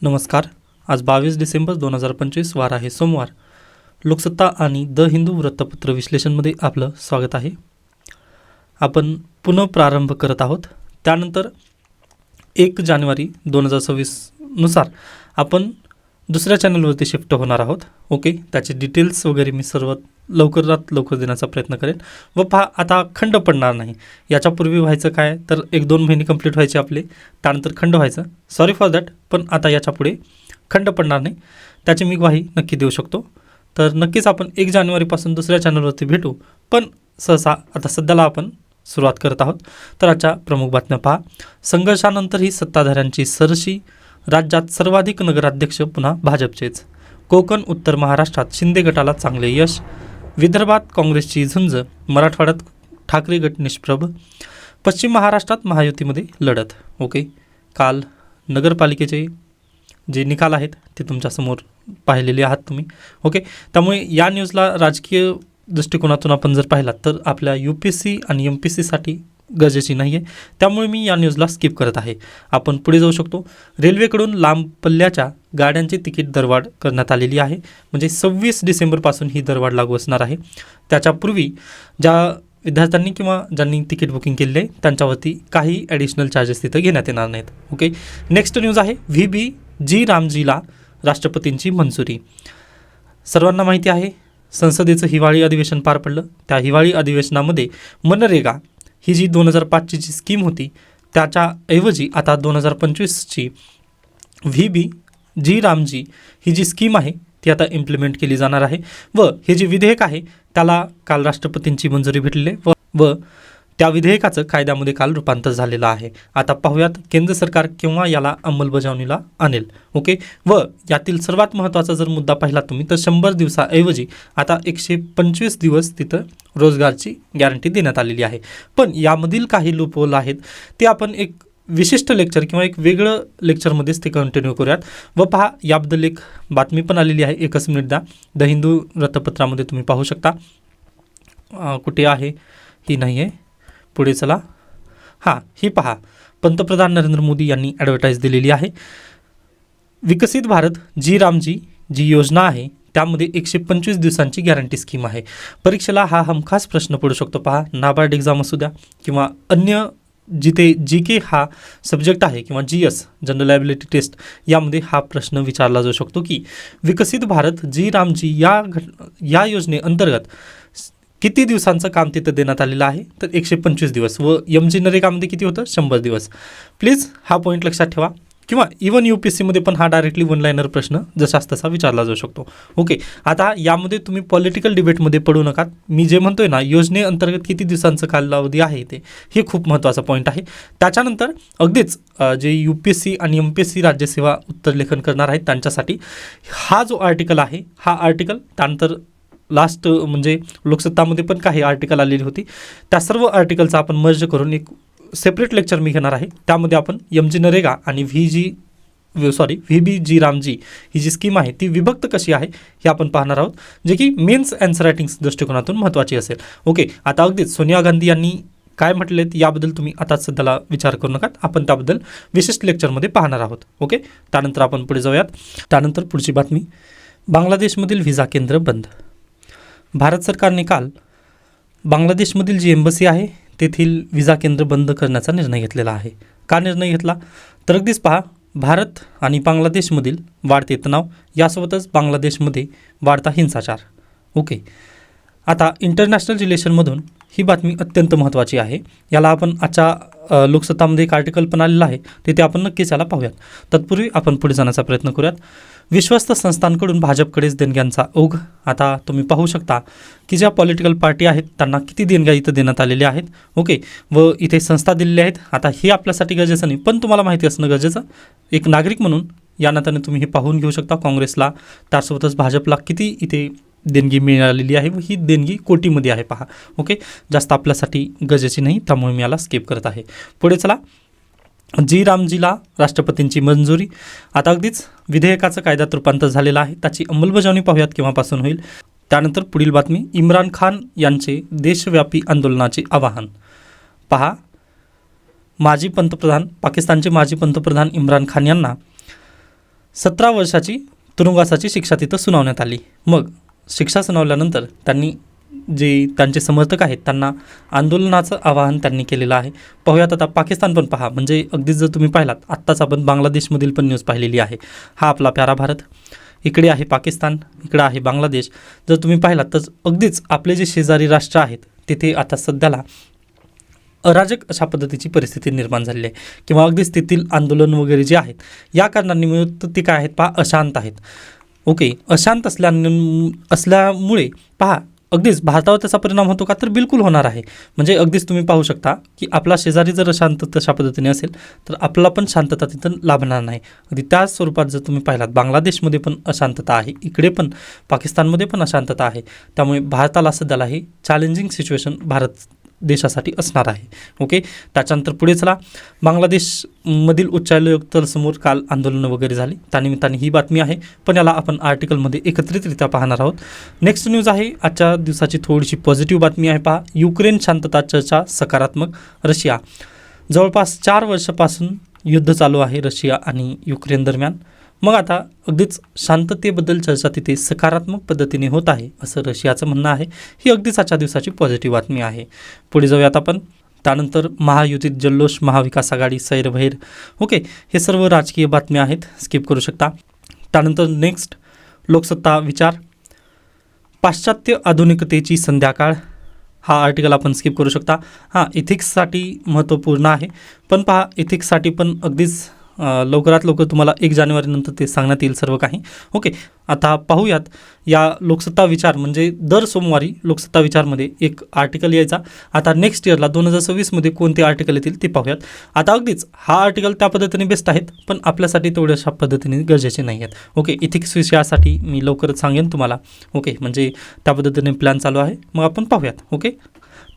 नमस्कार. आज 22 डिसेंबर 2025 वार आहे सोमवार. लोकसत्ता आणि द हिंदू वृत्तपत्र विश्लेषणमध्ये आपलं स्वागत आहे. आपण पुन्हा प्रारंभ करत आहोत. त्यानंतर 1 जानेवारी 2026 नुसार आपण दुसऱ्या चॅनलवरती शिफ्ट होणार आहोत. ओके, त्याचे डिटेल्स वगैरे मी सर्व लवकरात लवकर देण्याचा प्रयत्न करेन. व पहा, आता खंड पडणार नाही. याच्यापूर्वी व्हायचं काय तर 1-2 महिने कंप्लीट व्हायचे आपले, त्यानंतर खंड व्हायचं. Sorry for that. पण आता याच्यापुढे खंड पडणार नाही, त्याची मी ग्वाही नक्की देऊ शकतो. तर नक्कीच आपण 1 जानेवारीपासून दुसऱ्या चॅनलवरती भेटू. पण सहसा आता सध्याला आपण सुरुवात करत आहोत. तर आजच्या प्रमुख बातम्या पहा. संघर्षानंतरही सत्ताधाऱ्यांची सरशी. राज्यात सर्वाधिक नगराध्यक्ष पुन्हा भाजपचेच. कोकण उत्तर महाराष्ट्रात शिंदे गटाला चांगले यश. विदर्भात काँग्रेसची झुंज. मराठवाड्यात ठाकरे गट निष्प्रभ. पश्चिम महाराष्ट्रात महायुतीमध्ये लढत. ओके, काल नगरपालिकेचे जे निकाल आहेत ते तुमच्यासमोर पाहिलेले आहात तुम्ही. ओके, त्यामुळे या न्यूजला राजकीय दृष्टिकोनातून आपण जर पाहिलात तर आपल्या UPSC आणि MPSCसाठी गरजेची नाही आहे. त्यामुळे मी या न्यूजला स्किप करत आहे. आपण पुढे जाऊ शकतो. रेल्वेकडून लांब पल्ल्याच्या गाड्यांची तिकीट दरवाढ करण्यात आलेली आहे. म्हणजे 26 डिसेंबरपासून ही दरवाढ लागू असणार आहे. त्याच्यापूर्वी ज्या विद्यार्थ्यांनी किंवा ज्यांनी तिकीट बुकिंग केलेले आहे त्यांच्यावरती काही ॲडिशनल चार्जेस तिथं घेण्यात येणार नाहीत. ओके, नेक्स्ट न्यूज आहे. VB जी रामजीला राष्ट्रपतींची मंजुरी. सर्वांना माहिती आहे, संसदेचं हिवाळी अधिवेशन पार पडलं. त्या हिवाळी अधिवेशनामध्ये मनरेगा ही जी 2005ची जी स्कीम होती त्याच्याऐवजी आता 2025ची VB जी रामजी ही जी स्कीम आहे ती आता इम्प्लिमेंट केली जाणार आहे. व हे जे विधेयक आहे त्याला काल राष्ट्रपतींची मंजुरी भेटलेली आहे व त्या विधेयकाचं कायद्यामध्ये काल रूपांतर झालेलं आहे. आता पाहूयात केंद्र सरकार केव्हा याला अंमलबजावणीला आणेल. ओके, व यातील सर्वात महत्त्वाचा जर मुद्दा पाहिला तुम्ही तर 100 दिवसाऐवजी आता 125 दिवस तिथं रोजगारची गॅरंटी देण्यात आलेली आहे. पण यामधील काही लूपहोल आहेत ते आपण एक विशिष्ट लेक्चर किंवा एक वेगळं लेक्चरमध्येच ते कंटिन्यू करूयात. व पहा, याबद्दल एक बातमी पण आलेली आहे. एकच मिनिट द्या. द हिंदू वृत्तपत्रामध्ये तुम्ही पाहू शकता. कुठे आहे ही नाही आहे, पुढे चला. हां, ही पहा. पंतप्रधान नरेंद्र मोदी यांनी ॲडव्हर्टाईज दिलेली आहे. विकसित भारत जी रामजी जी योजना आहे त्यामध्ये 125 दिवसांची गॅरंटी स्कीम आहे. परीक्षेला हा हमखास प्रश्न पडू शकतो. पहा, नाबार्ड एक्झाम असू द्या किंवा अन्य जिथे GK हा सब्जेक्ट आहे किंवा GS जनरल ॲबिलिटी टेस्ट यामध्ये हा प्रश्न विचारला जाऊ शकतो की विकसित भारत जी रामजी या योजनेअंतर्गत किती दिवसांचं काम तिथं देण्यात आलेलं आहे तर 125 दिवस व MG नरेगामध्ये किती होतं 100 दिवस. प्लीज हा पॉईंट लक्षात ठेवा. किंवा इवन UPSCमध्ये पण हा डायरेक्टली 1 लाईनर प्रश्न जसाच तसा विचारला जाऊ शकतो. ओके, आता यामध्ये तुम्ही पॉलिटिकल डिबेटमध्ये पडू नका. मी जे म्हणतोय ना, योजनेअंतर्गत किती दिवसांचं कालावधी आहे ते हे खूप महत्त्वाचा पॉईंट आहे. त्याच्यानंतर अगदीच जे UPSC आणि MPSC राज्यसेवा उत्तरलेखन करणार आहेत त्यांच्यासाठी हा जो आर्टिकल आहे हा आर्टिकल त्यानंतर लास्ट म्हणजे लोकसत्तामध्ये पण काही आर्टिकल आलेली होती. त्या सर्व आर्टिकलचा आपण मर्ज करून एक सेपरेट लेक्चर मी घेणार आहे. त्यामध्ये आपण MG नरेगा आणि VB जी रामजी ही जी स्कीम आहे ती विभक्त कशी आहे हे आपण पाहणार आहोत, जे की मेन्स अँसर रायटिंग्स दृष्टिकोनातून महत्त्वाची असेल. ओके, आता अगदीच सोनिया गांधी यांनी काय म्हटलेत याबद्दल तुम्ही आता सध्याला विचार करू नका. आपण त्याबद्दल विशिष्ट लेक्चरमध्ये पाहणार आहोत. ओके, त्यानंतर आपण पुढे जाऊयात. त्यानंतर पुढची बातमी. बांगलादेशमधील व्हिसा केंद्र बंद. भारत सरकारने काल बांगलादेशमधील जी एम्बसी आहे तेथील व्हिसा केंद्र बंद करण्याचा निर्णय घेतलेला आहे. का निर्णय घेतला तर अगदीच पहा, भारत आणि बांगलादेशमधील वाढते तणाव यासोबतच बांगलादेशमध्ये वाढता हिंसाचार. ओके, आता इंटरनॅशनल रिलेशनमधून ही बातमी अत्यंत महत्त्वाची आहे. याला आपण आजच्या लोकसत्तामध्ये एक आर्टिकल पण आलेलं आहे, तिथे आपण नक्कीच याला पाहूयात. तत्पूर्वी आपण पुढे जाण्याचा प्रयत्न करूयात. विश्वस्त संस्थांकडून भाजपकडेच देणग्यांचा ओघ. आता तुम्ही पाहू शकता की ज्या पॉलिटिकल पार्टी आहेत त्यांना किती देणग्या इथं देण्यात आलेल्या आहेत. ओके, व इथे संस्था दिलेल्या आहेत. आता हे आपल्यासाठी गरजेचं नाही, पण तुम्हाला माहिती असणं गरजेचं. एक नागरिक म्हणून या नात्याने तुम्ही हे पाहून घेऊ शकता. काँग्रेसला त्यासोबतच भाजपला किती इथे देणगी मिळालेली आहे व ही देणगी कोटीमध्ये आहे. पहा, ओके, जास्त आपल्यासाठी गरजेची नाही, त्यामुळे मी याला स्किप करत आहे. पुढे चला. जी रामजीला राष्ट्रपतींची मंजुरी. आता अगदीच विधेयकाचं कायद्यात रूपांतर झालेलं आहे. त्याची अंमलबजावणी पाहूयात केव्हापासून होईल. त्यानंतर पुढील बातमी. इम्रान खान यांचे देशव्यापी आंदोलनाचे आवाहन. पहा, पाकिस्तानचे माजी पंतप्रधान इम्रान खान यांना 17 वर्षाची तुरुंगवासाची शिक्षा तिथं सुनावण्यात आली. मग शिक्षा सुनावल्यानंतर त्यांनी जे त्यांचे समर्थक आहेत त्यांना आंदोलनाचं आवाहन त्यांनी केलेलं आहे. पाहूयात आता पाकिस्तान पण पहा, म्हणजे अगदीच जर तुम्ही पाहिलात आत्ताच आपण बांगलादेशमधील पण न्यूज पाहिलेली आहे. हा आपला प्यारा भारत, इकडे आहे पाकिस्तान, इकडे आहे बांगलादेश. जर तुम्ही पाहिलात तर अगदीच आपले जे शेजारी राष्ट्र आहेत तिथे आता सध्याला अराजक अशा पद्धतीची परिस्थिती निर्माण झालेली आहे, किंवा अगदीच तेथील आंदोलन वगैरे जे आहेत या कारणांनी ते काय आहेत पहा, अशांत आहेत. ओके, अशांत असल्यामुळे पहा अगदीच भारतावर त्याचा परिणाम होतो का, तर बिलकुल होणार आहे. म्हणजे अगदीच तुम्ही पाहू शकता की आपला शेजारी जर अशांत तशा पद्धतीने असेल तर आपल्याला पण शांतता तिथं लाभणार नाही. अगदी त्याच स्वरूपात जर तुम्ही पाहिलात बांगलादेशमध्ये पण अशांतता आहे, इकडे पण पाकिस्तानमध्ये पण अशांतता आहे. त्यामुळे भारताला सध्याला ही चॅलेंजिंग सिच्युएशन भारत देशासाठी असणार आहे. ओके, त्याच्यानंतर पुढे चला, बांगलादेशमधील उच्चायुक्तांसमोर काल आंदोलनं वगैरे झाली, त्यानिमित्ताने ही बातमी आहे, पण याला आपण आर्टिकलमध्ये एकत्रितरित्या पाहणार आहोत. नेक्स्ट न्यूज आहे आजच्या दिवसाची थोडीशी पॉझिटिव्ह बातमी आहे पहा, युक्रेन शांतता चर्चा सकारात्मक. रशिया, जवळपास 4 वर्षापासून युद्ध चालू आहे रशिया आणि युक्रेन दरम्यान. मग आता अगदीच शांततेबद्दल चर्चा तिथे सकारात्मक पद्धतीने होत आहे असं रशियाचं म्हणणं आहे. ही अगदीच आजच्या दिवसाची पॉझिटिव्ह बातमी आहे. पुढे जाऊयात आपण. त्यानंतर महायुतीत जल्लोष, महाविकास आघाडी सैरभैर. ओके, हे सर्व राजकीय बातम्या आहेत, स्किप करू शकता. त्यानंतर नेक्स्ट, लोकसत्ता विचार, पाश्चात्य आधुनिकतेची संध्याकाळ. हा आर्टिकल आपण स्किप करू शकता. हां, इथिक्ससाठी महत्त्वपूर्ण आहे, पण पहा इथिक्ससाठी पण अगदीच लवकरात लवकर तुम्हाला 1 जानेवारीनंतर ते सांगण्यात येईल सर्व काही. ओके, आता पाहूयात या लोकसत्ता विचार, म्हणजे दर सोमवारी लोकसत्ता विचारमध्ये एक आर्टिकल यायचा. आता नेक्स्ट इयरला 2026मध्ये कोणते आर्टिकल येतील ते पाहूयात. आता अगदीच हा आर्टिकल त्या पद्धतीने बेस्ट आहेत, पण आपल्यासाठी तेवढ्याशा पद्धतीने गरजेचे नाही आहेत. ओके, इथिक्स विषयासाठी मी लवकरच सांगेन तुम्हाला. ओके, म्हणजे त्या पद्धतीने प्लॅन चालू आहे, मग आपण पाहूयात. ओके,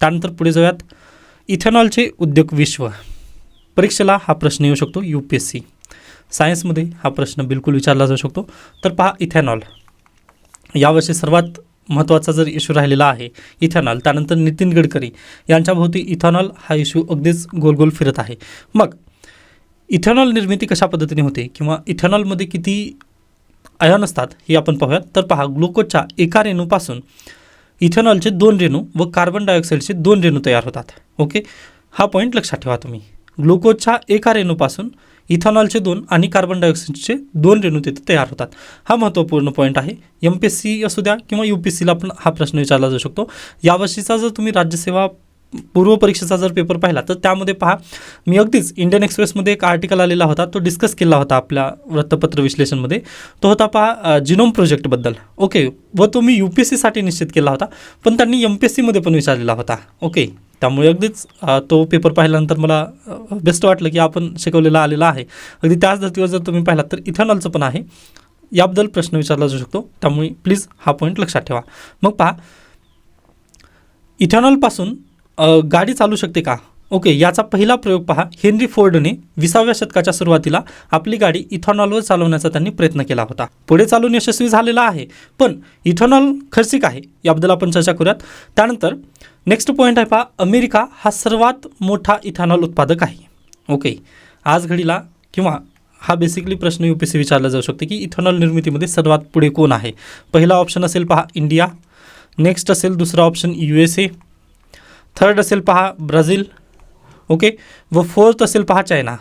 त्यानंतर पुढे जाऊयात. इथेनॉलचे उद्योग विश्व. परीक्षेला हा प्रश्न येऊ शकतो, UPSC सायन्समध्ये हा प्रश्न बिलकुल विचारला जाऊ शकतो. तर पहा, इथेनॉल यावर्षी सर्वात महत्त्वाचा जर इश्यू राहिलेला आहे इथेनॉल. त्यानंतर नितीन गडकरी यांच्याभोवती इथेनॉल हा इश्यू अगदीच गोल गोल फिरत आहे. मग इथेनॉल निर्मिती कशा पद्धतीने होते, किंवा इथेनॉलमध्ये किती आयन असतात हे आपण पाहूयात. तर पहा, ग्लुकोजच्या एका रेणूपासून इथेनॉलचे 2 रेणू व कार्बन डायऑक्साईडचे 2 रेणू तयार होतात. ओके, हा पॉईंट लक्षात ठेवा तुम्ही. ग्लुकोजच्या एका रेणूपासून इथेनॉलचे 2 आणि कार्बन डायऑक्साईडचे 2 रेणू तिथे तयार होतात. हा महत्त्वपूर्ण पॉईंट आहे. MPSC असू द्या किंवा UPSCला पण हा प्रश्न विचारला जाऊ शकतो. यावर्षीचा जर तुम्ही राज्यसेवा पूर्व परीक्षेचा जर पेपर पाहिला तर त्यामध्ये पहा, मी अगदीच इंडियन एक्सप्रेसमध्ये एक आर्टिकल आलेला होता, तो डिस्कस केला होता आपल्या वृत्तपत्र विश्लेषणमध्ये. तो होता पहा जिनोम प्रोजेक्टबद्दल. ओके, व तो मी UPSCसाठी निश्चित केला होता, पण त्यांनी MPSCमध्ये पण विचारलेला होता. ओके, त्यामुळे अगदीच तो पेपर पाहिल्यानंतर मला बेस्ट वाटलं की आपण शिकवलेला आलेला आहे. अगदी त्याच धर्तीवर जर तुम्ही पाहिलात तर इथेनॉलचं पण आहे, याबद्दल प्रश्न विचारला जाऊ शकतो. त्यामुळे प्लीज हा पॉईंट लक्षात ठेवा. मग पहा, इथेनॉलपासून गाडी चालू शकते का. ओके, याचा पहिला प्रयोग पहा, हेनरी फोर्डने 20व्या शतकाच्या सुरुवातीला आपली गाडी इथेनॉलवर चालवण्याचा त्यांनी प्रयत्न केला होता. पुढे चालून यशस्वी झालेला आहे, पण इथेनॉल खर्चिक आहे, याबद्दल आपण चर्चा करूयात. त्यानंतर नेक्स्ट पॉईंट आहे पहा, अमेरिका हा सर्वात मोठा इथेनॉल उत्पादक आहे. ओके, आज घडीला किंवा हा बेसिकली प्रश्न UPSC विचारला जाऊ शकते की इथेनॉल निर्मितीमध्ये सर्वात पुढे कोण आहे. पहिला ऑप्शन असेल पहा इंडिया, नेक्स्ट असेल दुसरा ऑप्शन USA, थर्ड असेल पहा ब्राझील, ओके, व फोर्थ असेल पहा चायना.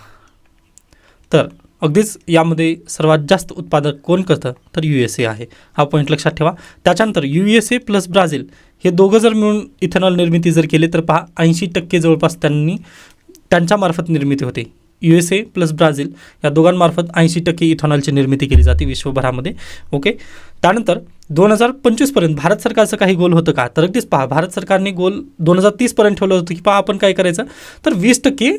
तर अगदीच यामध्ये सर्वात जास्त उत्पादक कोण करतं, तर USA आहे. हा पॉईंट लक्षात ठेवा. त्याच्यानंतर USA प्लस ब्राझील हे दोघं जर मिळून इथेनॉल निर्मिती जर केली तर पहा 80% जवळपास त्यांच्यामार्फत निर्मिती होते. USA प्लस ब्राझील या दोघांमार्फत 80% इथेनॉलची निर्मिती केली जाते विश्वभरामध्ये. ओके, त्यानंतर 2025पर्यंत भारत सरकारचं काही गोल होतं का, तर अगदीच पहा भारत सरकारने गोल 2030पर्यंत ठेवलं होतं की पहा आपण काय करायचं, तर 20%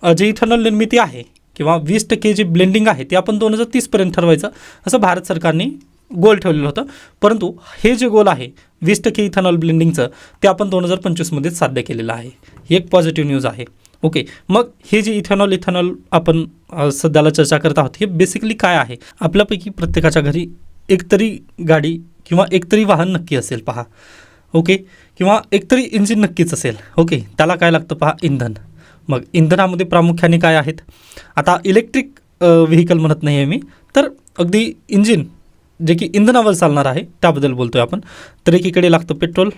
जे इथेनॉल निर्मिती आहे किंवा 20% जे ब्लेंडिंग आहे ते आपण 2030पर्यंत ठरवायचं, असं भारत सरकारने गोल ठेवलेलं होतं. परंतु हे जे गोल आहे 20% इथेनॉल ब्लेंडिंगचं ते आपण 2025मध्येच साध्य केलेलं आहे. ही एक पॉझिटिव्ह न्यूज आहे. ओके, मग हे जे इथेनॉल आपण सध्याला चर्चा करत आहोत, हे बेसिकली काय आहे. आपल्यापैकी प्रत्येकाच्या घरी एकतरी गाडी किंवा एकतरी वाहन नक्की असेल पहा. ओके, किंवा एकतरी इंजिन नक्कीच असेल. ओके, त्याला काय लागतं पहा, इंधन. मग इंधनामध्ये प्रामुख्याने काय आहेत, आता इलेक्ट्रिक व्हेकल म्हणत नाही आहे मी, तर अगदी इंजिन जे की इंधनावर चालणार आहे त्याबद्दल बोलतोय आपण. तर एकीकडे लागतं पेट्रोल.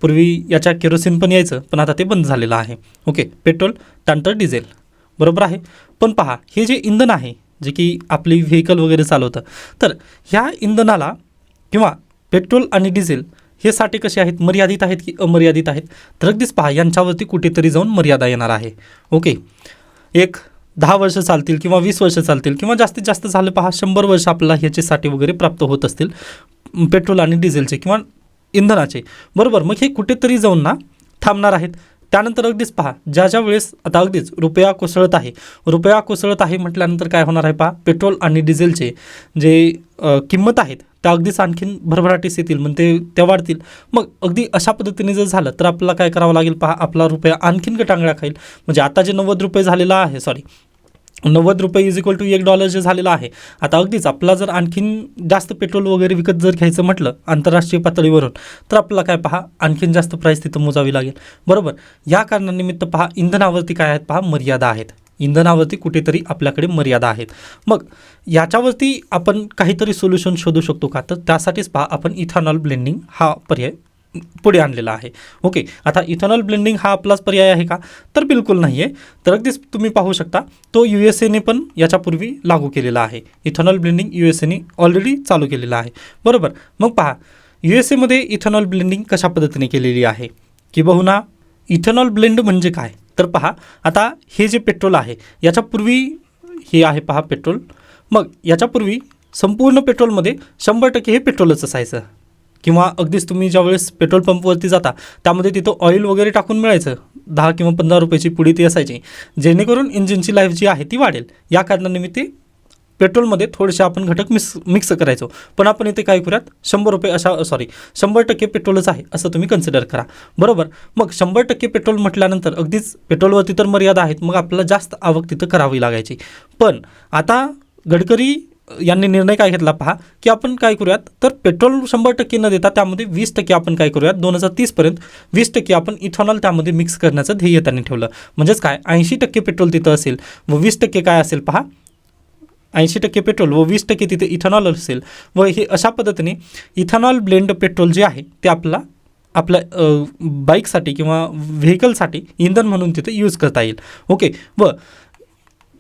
पूर्वी याच्या केरोसिन पण यायचं, पण आता ते बंद झालेलं आहे. ओके, पेट्रोल त्यानंतर डिझेल, बरोबर आहे. पण पहा, हे जे इंधन आहे जे की आपली व्हेकल वगैरे चालवतं, तर ह्या इंधनाला किंवा पेट्रोल आणि डिझेल हे साठे कसे आहेत, मर्यादित आहेत की अमर्यादित आहेत? तर अगदीच पहा, यांच्यावरती कुठेतरी जाऊन मर्यादा येणार आहे. ओके, एक 10 वर्ष चालतील किंवा 20 वर्ष चालतील किंवा जास्तीत जास्त झालं पहा 100 वर्ष आपल्याला ह्याचे साठे वगैरे प्राप्त होत असतील पेट्रोल आणि डिझेलचे किंवा इंधनाचे, बरोबर. मग हे कुठेतरी जाऊन ना थांबणार आहेत. त्यानंतर अगदीच पहा, ज्या वेळेस आता अगदीच रुपया कोसळत आहे म्हटल्यानंतर काय होणार आहे पहा, पेट्रोल आणि डिझेलचे जे किंमत आहेत त्या अगदीच आणखीन भरभराटीस येतील, म्हणजे त्या वाढतील. मग अगदी अशा पद्धतीने जर झालं तर आपल्याला काय करावं लागेल पहा, आपला रुपया आणखीन गटांगळा खाईल. म्हणजे आता जे 90 रुपये झालेला आहे, 90 रुपये इज इक्वल टू $1 जे झालेलं आहे, आता अगदीच आपला जर आणखीन जास्त पेट्रोल वगैरे विकत जर घ्यायचं म्हटलं आंतरराष्ट्रीय पातळीवरून, तर आपल्याला काय पहा, आणखीन जास्त प्राईस तिथं मोजावी लागेल, बरोबर. या कारणानिमित्त पहा, इंधनावरती काय आहेत पहा, मर्यादा आहेत. इंधनावरती कुठेतरी आपल्याकडे मर्यादा आहेत. मग याच्यावरती आपण काहीतरी सोल्युशन शोधू शकतो का? तर त्यासाठीच पहा, आपण इथेनॉल ब्लेंडिंग हा पर्याय पुढे आणलेला आहे. ओके, आता इथेनॉल ब्लेंडिंग हा आपलाच पर्याय आहे का? तर बिलकुल नाही आहे. तर अगदीच तुम्ही पाहू शकता, तो USAने पण याच्यापूर्वी लागू केलेला आहे. इथेनॉल ब्लेंडिंग USAने ऑलरेडी चालू केलेला आहे, बरोबर. मग पहा, USAमध्ये इथेनॉल ब्लेंडिंग कशा पद्धतीने केलेली आहे, की बहुना इथेनॉल ब्लेंड म्हणजे काय? तर पहा, आता हे जे पेट्रोल आहे याच्यापूर्वी हे आहे पहा पेट्रोल. मग याच्यापूर्वी संपूर्ण पेट्रोलमध्ये 100% हे पेट्रोलच असायचं, किंवा अगदीच तुम्ही ज्यावेळेस पेट्रोल पंपवरती जाता त्यामध्ये तिथं ऑइल वगैरे टाकून मिळायचं, 10 किंवा 15 रुपयाची पुडी ती असायची, जेणेकरून इंजिनची लाईफ जी आहे ती वाढेल. या कारणानिमित्त पेट्रोलमध्ये थोडेसे आपण घटक मिक्स करायचो. पण आपण इथे काय करूयात, 100% पेट्रोलच आहे असं तुम्ही कन्सिडर करा, बरोबर. मग 100% पेट्रोल म्हटल्यानंतर अगदीच पेट्रोलवरती तर मर्यादा आहेत, मग आपल्याला जास्त आवक तिथं करावी लागायची. पण आता गडकरी यांनी निर्णय काय घेतला पहा, की आपण काय करूयात, तर पेट्रोल 100% न देता त्यामध्ये 20% आपण काय करूयात, 2030पर्यंत 20% आपण इथेनॉल त्यामध्ये मिक्स करण्याचं ध्येय त्यांनी ठेवलं. म्हणजेच काय, 80% पेट्रोल तिथं असेल व 20% काय असेल पहा, 80% पेट्रोल व 20% तिथे इथेनॉल असेल. व हे अशा पद्धतीने इथेनॉल ब्लेंड पेट्रोल जे आहे ते आपल्या बाईकसाठी किंवा व्हेकलसाठी इंधन म्हणून तिथे यूज करता येईल. ओके, व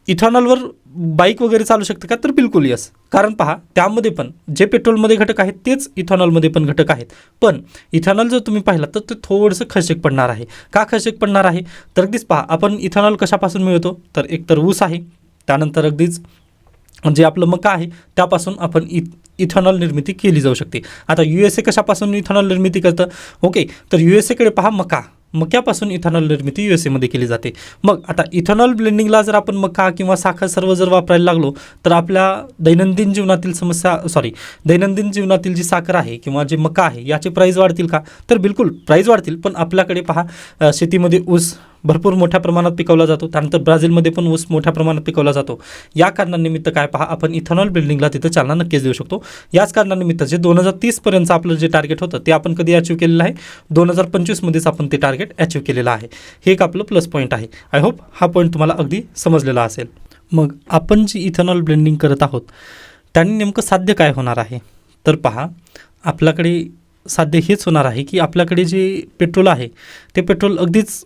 इथेनॉलवर बाईक वगैरे चालू शकते का? तर बिलकुल यस. कारण पहा, त्यामध्ये पण जे पेट्रोलमध्ये घटक आहेत तेच इथेनॉलमध्ये पण घटक आहेत. पण इथेनॉल जर तुम्ही पाहिलं तर ते थोडंसं खर्चिक पडणार आहे. का खर्चिक पडणार आहे? तर अगदीच पहा, आपण इथेनॉल कशापासून मिळवतो, तर एकतर ऊस आहे, त्यानंतर अगदीच जे आपलं मका आहे त्यापासून आपण इथेनॉल निर्मिती केली जाऊ शकते. आता USA कशापासून इथेनॉल निर्मिती करतं? ओके, तर USAकडे पहा, मक्यापासून इथेनॉल निर्मिती USAमध्ये केली जाते. मग आता इथेनॉल ब्लेंडिंगला जर आपण मका किंवा साखर सर्व जर वापरायला लागलो तर आपल्या दैनंदिन जीवनातील जी साखर आहे किंवा जे मका आहे याचे प्राईस वाढतील का? तर बिलकुल प्राईस वाढतील. पण आपल्याकडे पहा, शेतीमध्ये ऊस भरपूर मोठ्या प्रमाणात पिकवला जातो, त्यानंतर ब्राझीलमध्ये पण ऊस मोठ्या प्रमाणात पिकवला जातो. या कारणानिमित्त काय पहा, आपण इथेनॉल ब्लेंडिंगला तिथं चालना नक्कीच देऊ शकतो. याच कारणानिमित्त जे 2030पर्यंतचं आपलं जे टार्गेट होतं ते आपण कधी अचीव केलेलं आहे, 2025मध्येच आपण ते टार्गेट अचीव केलेलं आहे. हे एक आपलं प्लस पॉईंट आहे. आय होप हा पॉईंट तुम्हाला अगदी समजलेला असेल. मग आपण जी इथेनॉल ब्लेंडिंग करत आहोत त्यांनी नेमकं साध्य काय होणार आहे? तर पहा, आपल्याकडे साध्य हेच होणार आहे की आपल्याकडे जे पेट्रोल आहे ते पेट्रोल अगदीच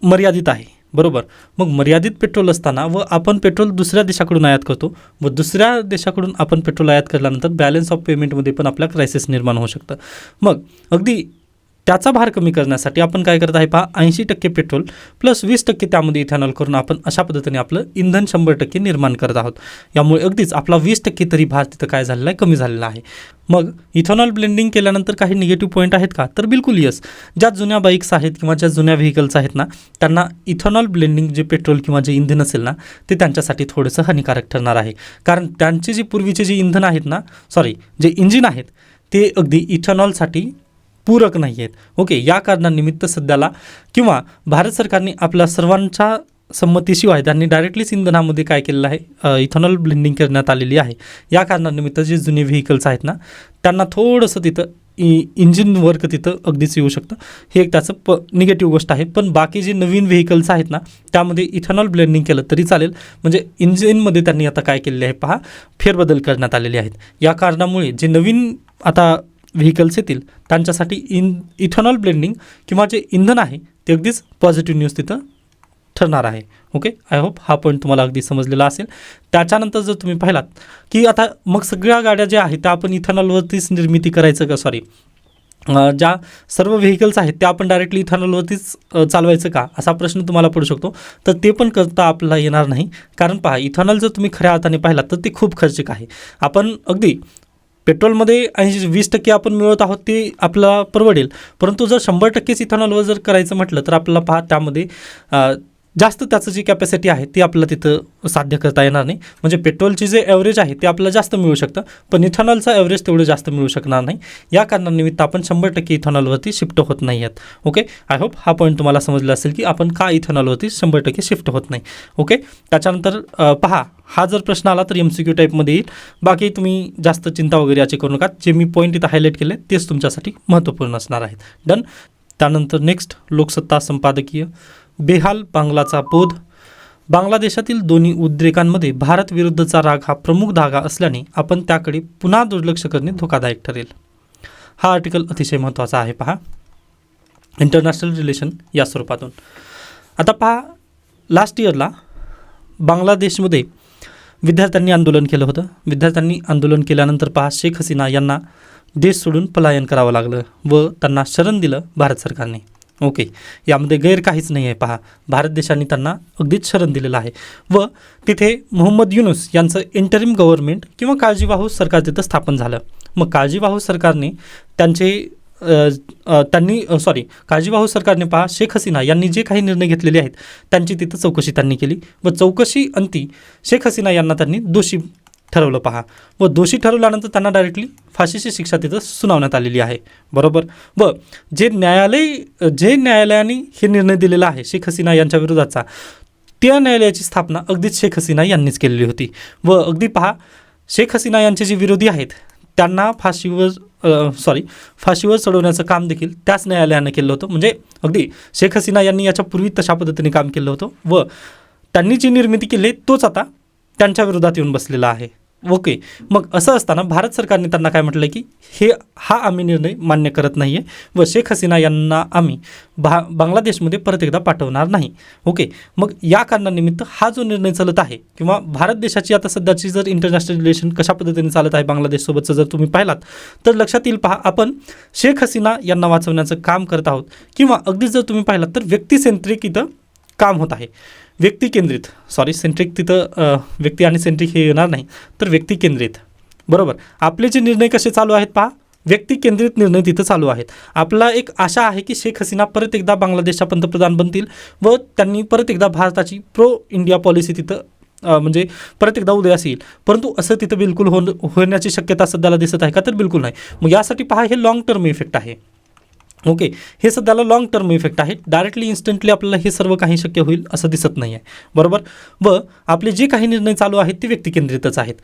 मर्यादित आहे, बरोबर. मग मर्यादित पेट्रोल असताना व आपण पेट्रोल दुसऱ्या देशाकडून आयात करतो व दुसऱ्या देशाकडून आपण पेट्रोल आयात केल्यानंतर बॅलन्स ऑफ पेमेंटमध्ये पण आपल्या क्रायसिस निर्माण होऊ शकतं. मग अगदी त्याचा भार कमी करण्यासाठी आपण काय करत आहे पहा, 80% पेट्रोल प्लस 20% त्यामध्ये इथेनॉल करून आपण अशा पद्धतीने आपलं इंधन 100% निर्माण करत आहोत. यामुळे अगदीच आपला 20% तरी भार तिथं काय झालेला आहे, कमी झालेला आहे. मग इथेनॉल ब्लेंडिंग केल्यानंतर काही निगेटिव्ह पॉईंट आहेत का? तर बिलकुल यस. ज्या जुन्या बाईक्स आहेत किंवा ज्या जुन्या व्हेकल्स आहेत ना, त्यांना इथेनॉल ब्लेंडिंग जे पेट्रोल किंवा जे इंधन असेल ना ते त्यांच्यासाठी थोडंसं हानिकारक ठरणार आहे. कारण त्यांचे जे पूर्वीचे जे इंधन आहेत ना, जे इंजिन आहेत ते अगदी इथेनॉलसाठी पूरक नाही आहेत. ओके, या कारणानिमित्त सध्याला किंवा भारत सरकारने आपल्या सर्वांच्या संमतीशिवाय त्यांनी डायरेक्टलीच इंधनामध्ये काय केलेलं आहे, इथेनॉल ब्लेंडिंग करण्यात आलेली आहे. या कारणानिमित्त जे जुने व्हेकल्स आहेत ना त्यांना थोडंसं तिथं इंजिन वर्क तिथं अगदीच येऊ शकतं. हे एक त्याचं निगेटिव्ह गोष्ट आहे. पण बाकी जे नवीन व्हेकल्स आहेत ना, त्यामध्ये इथेनॉल ब्लेंडिंग केलं तरी चालेल. म्हणजे इंजिनमध्ये त्यांनी आता काय केलेले आहे पहा, फेरबदल करण्यात आलेले आहेत. या कारणामुळे जे नवीन आता व्हेकल्स येतील त्यांच्यासाठी इथेनॉल ब्लेंडिंग किंवा जे इंधन आहे ते अगदीच पॉझिटिव्ह न्यूज तिथं ठरणार आहे. ओके, आय होप हा पॉईंट तुम्हाला अगदी समजलेला असेल. त्याच्यानंतर जर तुम्ही पाहिलात की आता मग सगळ्या गाड्या ज्या आहेत त्या आपण इथेनॉलवरतीच निर्मिती करायचं का, ज्या सर्व व्हेकल्स आहेत त्या आपण डायरेक्टली इथेनॉलवरतीच चालवायचं का, असा प्रश्न तुम्हाला पडू शकतो. तर ते पण करता आपल्याला येणार नाही. कारण पहा, इथेनॉल जर तुम्ही खऱ्या अर्थाने पाहिलात तर ते खूप खर्चिक आहे. आपण अगदी पेट्रोलमध्ये 20% आपण मिळवत आहोत ते आपल्याला परवडेल. परंतु जर 100%च इथेनॉलवर जर करायचं म्हटलं तर आपल्याला पहा त्यामध्ये जास्त त्याचं जी कॅपॅसिटी आहे ती आपल्याला तिथं साध्य करता येणार नाही. म्हणजे पेट्रोलची जे ॲव्हरेज आहे ते आपल्याला जास्त मिळू शकतं, पण इथेनॉलचं ॲव्हरेज तेवढं जास्त मिळू शकणार नाही. या कारणानिमित्त आपण 100% इथेनॉलवरती शिफ्ट होत नाही आहेत. ओके, आय होप हा पॉईंट तुम्हाला समजला असेल की आपण का इथेनॉलवरती 100% शिफ्ट होत नाही. ओके, त्याच्यानंतर पहा, हा जर प्रश्न आला तर MCQ टाईपमध्ये येईल. बाकी तुम्ही जास्त चिंता वगैरे याची करू नका. जे मी पॉईंट इथं हायलाईट केले तेच तुमच्यासाठी महत्त्वपूर्ण असणार आहेत. डन. त्यानंतर नेक्स्ट, लोकसत्ता संपादकीय, बेहाल बांगलाचा बोध. बांगलादेशातील दोन्ही उद्रेकांमध्ये भारत विरुद्धचा राग हा प्रमुख धागा असल्याने आपण त्याकडे पुन्हा दुर्लक्ष करणे धोकादायक ठरेल. हा आर्टिकल अतिशय महत्त्वाचा आहे पहा, इंटरनॅशनल रिलेशन या स्वरूपातून. आता पहा, लास्ट इयरला बांगलादेशमध्ये विद्यार्थ्यांनी आंदोलन केलं होतं. विद्यार्थ्यांनी आंदोलन केल्यानंतर पहा, शेख हसीना यांना देश सोडून पलायन करावं लागलं व त्यांना शरण दिलं भारत सरकारने. ओके, यामध्ये गैर काहीच नाही आहे. पहा, भारत देशाने त्यांना अगदीच शरण दिलेलं आहे व तिथे मोहम्मद युनूस यांचं इंटरिम गव्हर्नमेंट किंवा काळजीवाहू सरकार तिथं स्थापन झालं. मग काळजीवाहू सरकारने काळजीवाहू सरकारने पहा, शेख हसीना यांनी जे काही निर्णय घेतलेले आहेत त्यांची तिथं चौकशी त्यांनी केली व चौकशी अंती शेख हसीना यांना त्यांनी दोषी ठरवलं पहा. व दोषी ठरवल्यानंतर त्यांना डायरेक्टली फाशीची शिक्षा तिथं सुनावण्यात आलेली आहे. बरोबर. व जे न्यायालयाने हे निर्णय दिलेला आहे शेख हसीना यांच्या विरोधाचा, त्या न्यायालयाची स्थापना अगदीच शेख हसीना यांनीच केलेली होती. व अगदी पहा, शेख हसीना यांचे जे विरोधी आहेत त्यांना फाशीवर चढवण्याचं काम देखील त्याच न्यायालयानं केलं होतं. म्हणजे अगदी शेख हसीना यांनी याच्यापूर्वी तशा पद्धतीने काम केलं होतं व त्यांनी जी निर्मिती केली तोच आता त्यांच्या विरोधात येऊन बसलेला आहे. ओके, मग असं असताना भारत सरकारने त्यांना काय म्हटलं की हा आम्ही निर्णय मान्य करत नाही आहे व शेख हसीना यांना आम्ही बांगलादेशमध्ये परत एकदा पाठवणार नाही. ओके, मग या कारणानिमित्त हा जो निर्णय चालत आहे किंवा भारत देशाची आता सध्याची जर इंटरनॅशनल रिलेशन कशा पद्धतीने चालत आहे बांगलादेशसोबतचं जर तुम्ही पाहिलात तर लक्षात येईल पहा, आपण शेख हसीना यांना वाचवण्याचं काम करत आहोत किंवा अगदीच जर तुम्ही पाहिलात तर व्यक्तिसेंट्रिक इथं काम होत आहे. व्यक्ती सेंट्रिक तिथं व्यक्ती आणि सेंट्रिक हे येणार नाही तर व्यक्ती केंद्रित. बरोबर. आपले जे निर्णय कसे चालू आहेत पहा, व्यक्ती केंद्रित निर्णय तिथं चालू आहेत. आपला एक आशा आहे की शेख हसीना परत एकदा बांगलादेशच्या पंतप्रधान बनतील व त्यांनी परत एकदा भारताची प्रो इंडिया पॉलिसी तिथं म्हणजे परत एकदा उदयास येईल. परंतु असं तिथं बिलकुल होण्याची शक्यता सध्याला दिसत आहे का, तर बिलकुल नाही. मग यासाठी पहा, हे लॉंग टर्म इफेक्ट आहे. ओके, हे सध्याला लॉंग टर्म इफेक्ट आहे. डायरेक्टली इन्स्टंटली आपल्याला हे सर्व काही शक्य होईल असं दिसत नाही आहे. बरोबर. व आपले जे काही निर्णय चालू आहेत ते व्यक्तिकेंद्रितच आहेत.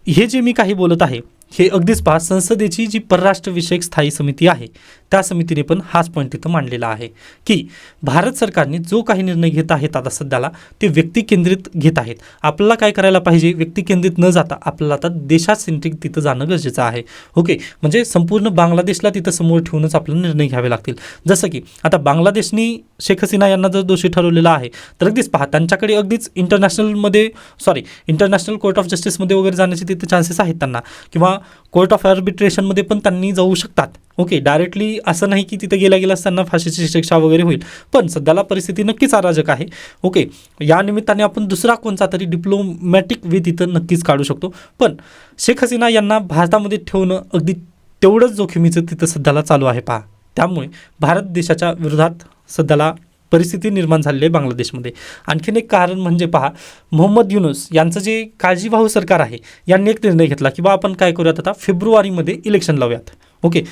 हे जे मी काही बोलत आहे हे अगदीच पहा, संसदेची जी परराष्ट्र विषयक स्थायी समिती आहे त्या समितीने पण हाच पॉईंट तिथं मांडलेला आहे की भारत सरकारने जो काही निर्णय घेत आहेत आता सध्याला ते व्यक्तिकेंद्रित घेत आहेत. आपल्याला काय करायला पाहिजे, व्यक्तिकेंद्रित न जाता आपल्याला आता देशात सेंट्रिक तिथं जाणं गरजेचं आहे. ओके, म्हणजे संपूर्ण बांगलादेशला तिथं समोर ठेवूनच आपल्याला निर्णय घ्यावे लागतील. जसं की आता बांगलादेशनी शेख हसीना यांना जर दोषी ठरवलेला आहे तर अगदीच पहा, त्यांच्याकडे अगदीच इंटरनॅशनल कोर्ट ऑफ जस्टिसमध्ये वगैरे जाण्याचे तिथे चान्सेस आहेत त्यांना, किंवा कोर्ट ऑफ आर्बिट्रेशनमध्ये पण त्यांनी जाऊ शकतात. ओके, डायरेक्टली असं नाही की तिथे गेल्यास त्यांना फाशीची शिक्षा वगैरे होईल, पण सध्याला परिस्थिती नक्कीच अराजक आहे. ओके, या निमित्ताने आपण दुसरा कोणता तरी डिप्लोमॅटिक वे तिथं नक्कीच काढू शकतो. पण शेख हसीना यांना भारतामध्ये ठेवणं अगदी तेवढंच जोखमीचं तिथं सध्याला चालू आहे पहा. त्यामुळे भारत देशाच्या विरोधात सध्याला परिस्थिती निर्माण झालेली आहे बांगलादेशमध्ये. आणखीन एक कारण म्हणजे पहा, मोहम्मद युनूस यांचं जे काळजीवाहू सरकार आहे यांनी एक निर्णय घेतला की बा आपण काय करूयात, आता फेब्रुवारीमध्ये इलेक्शन लावूयात. ओके,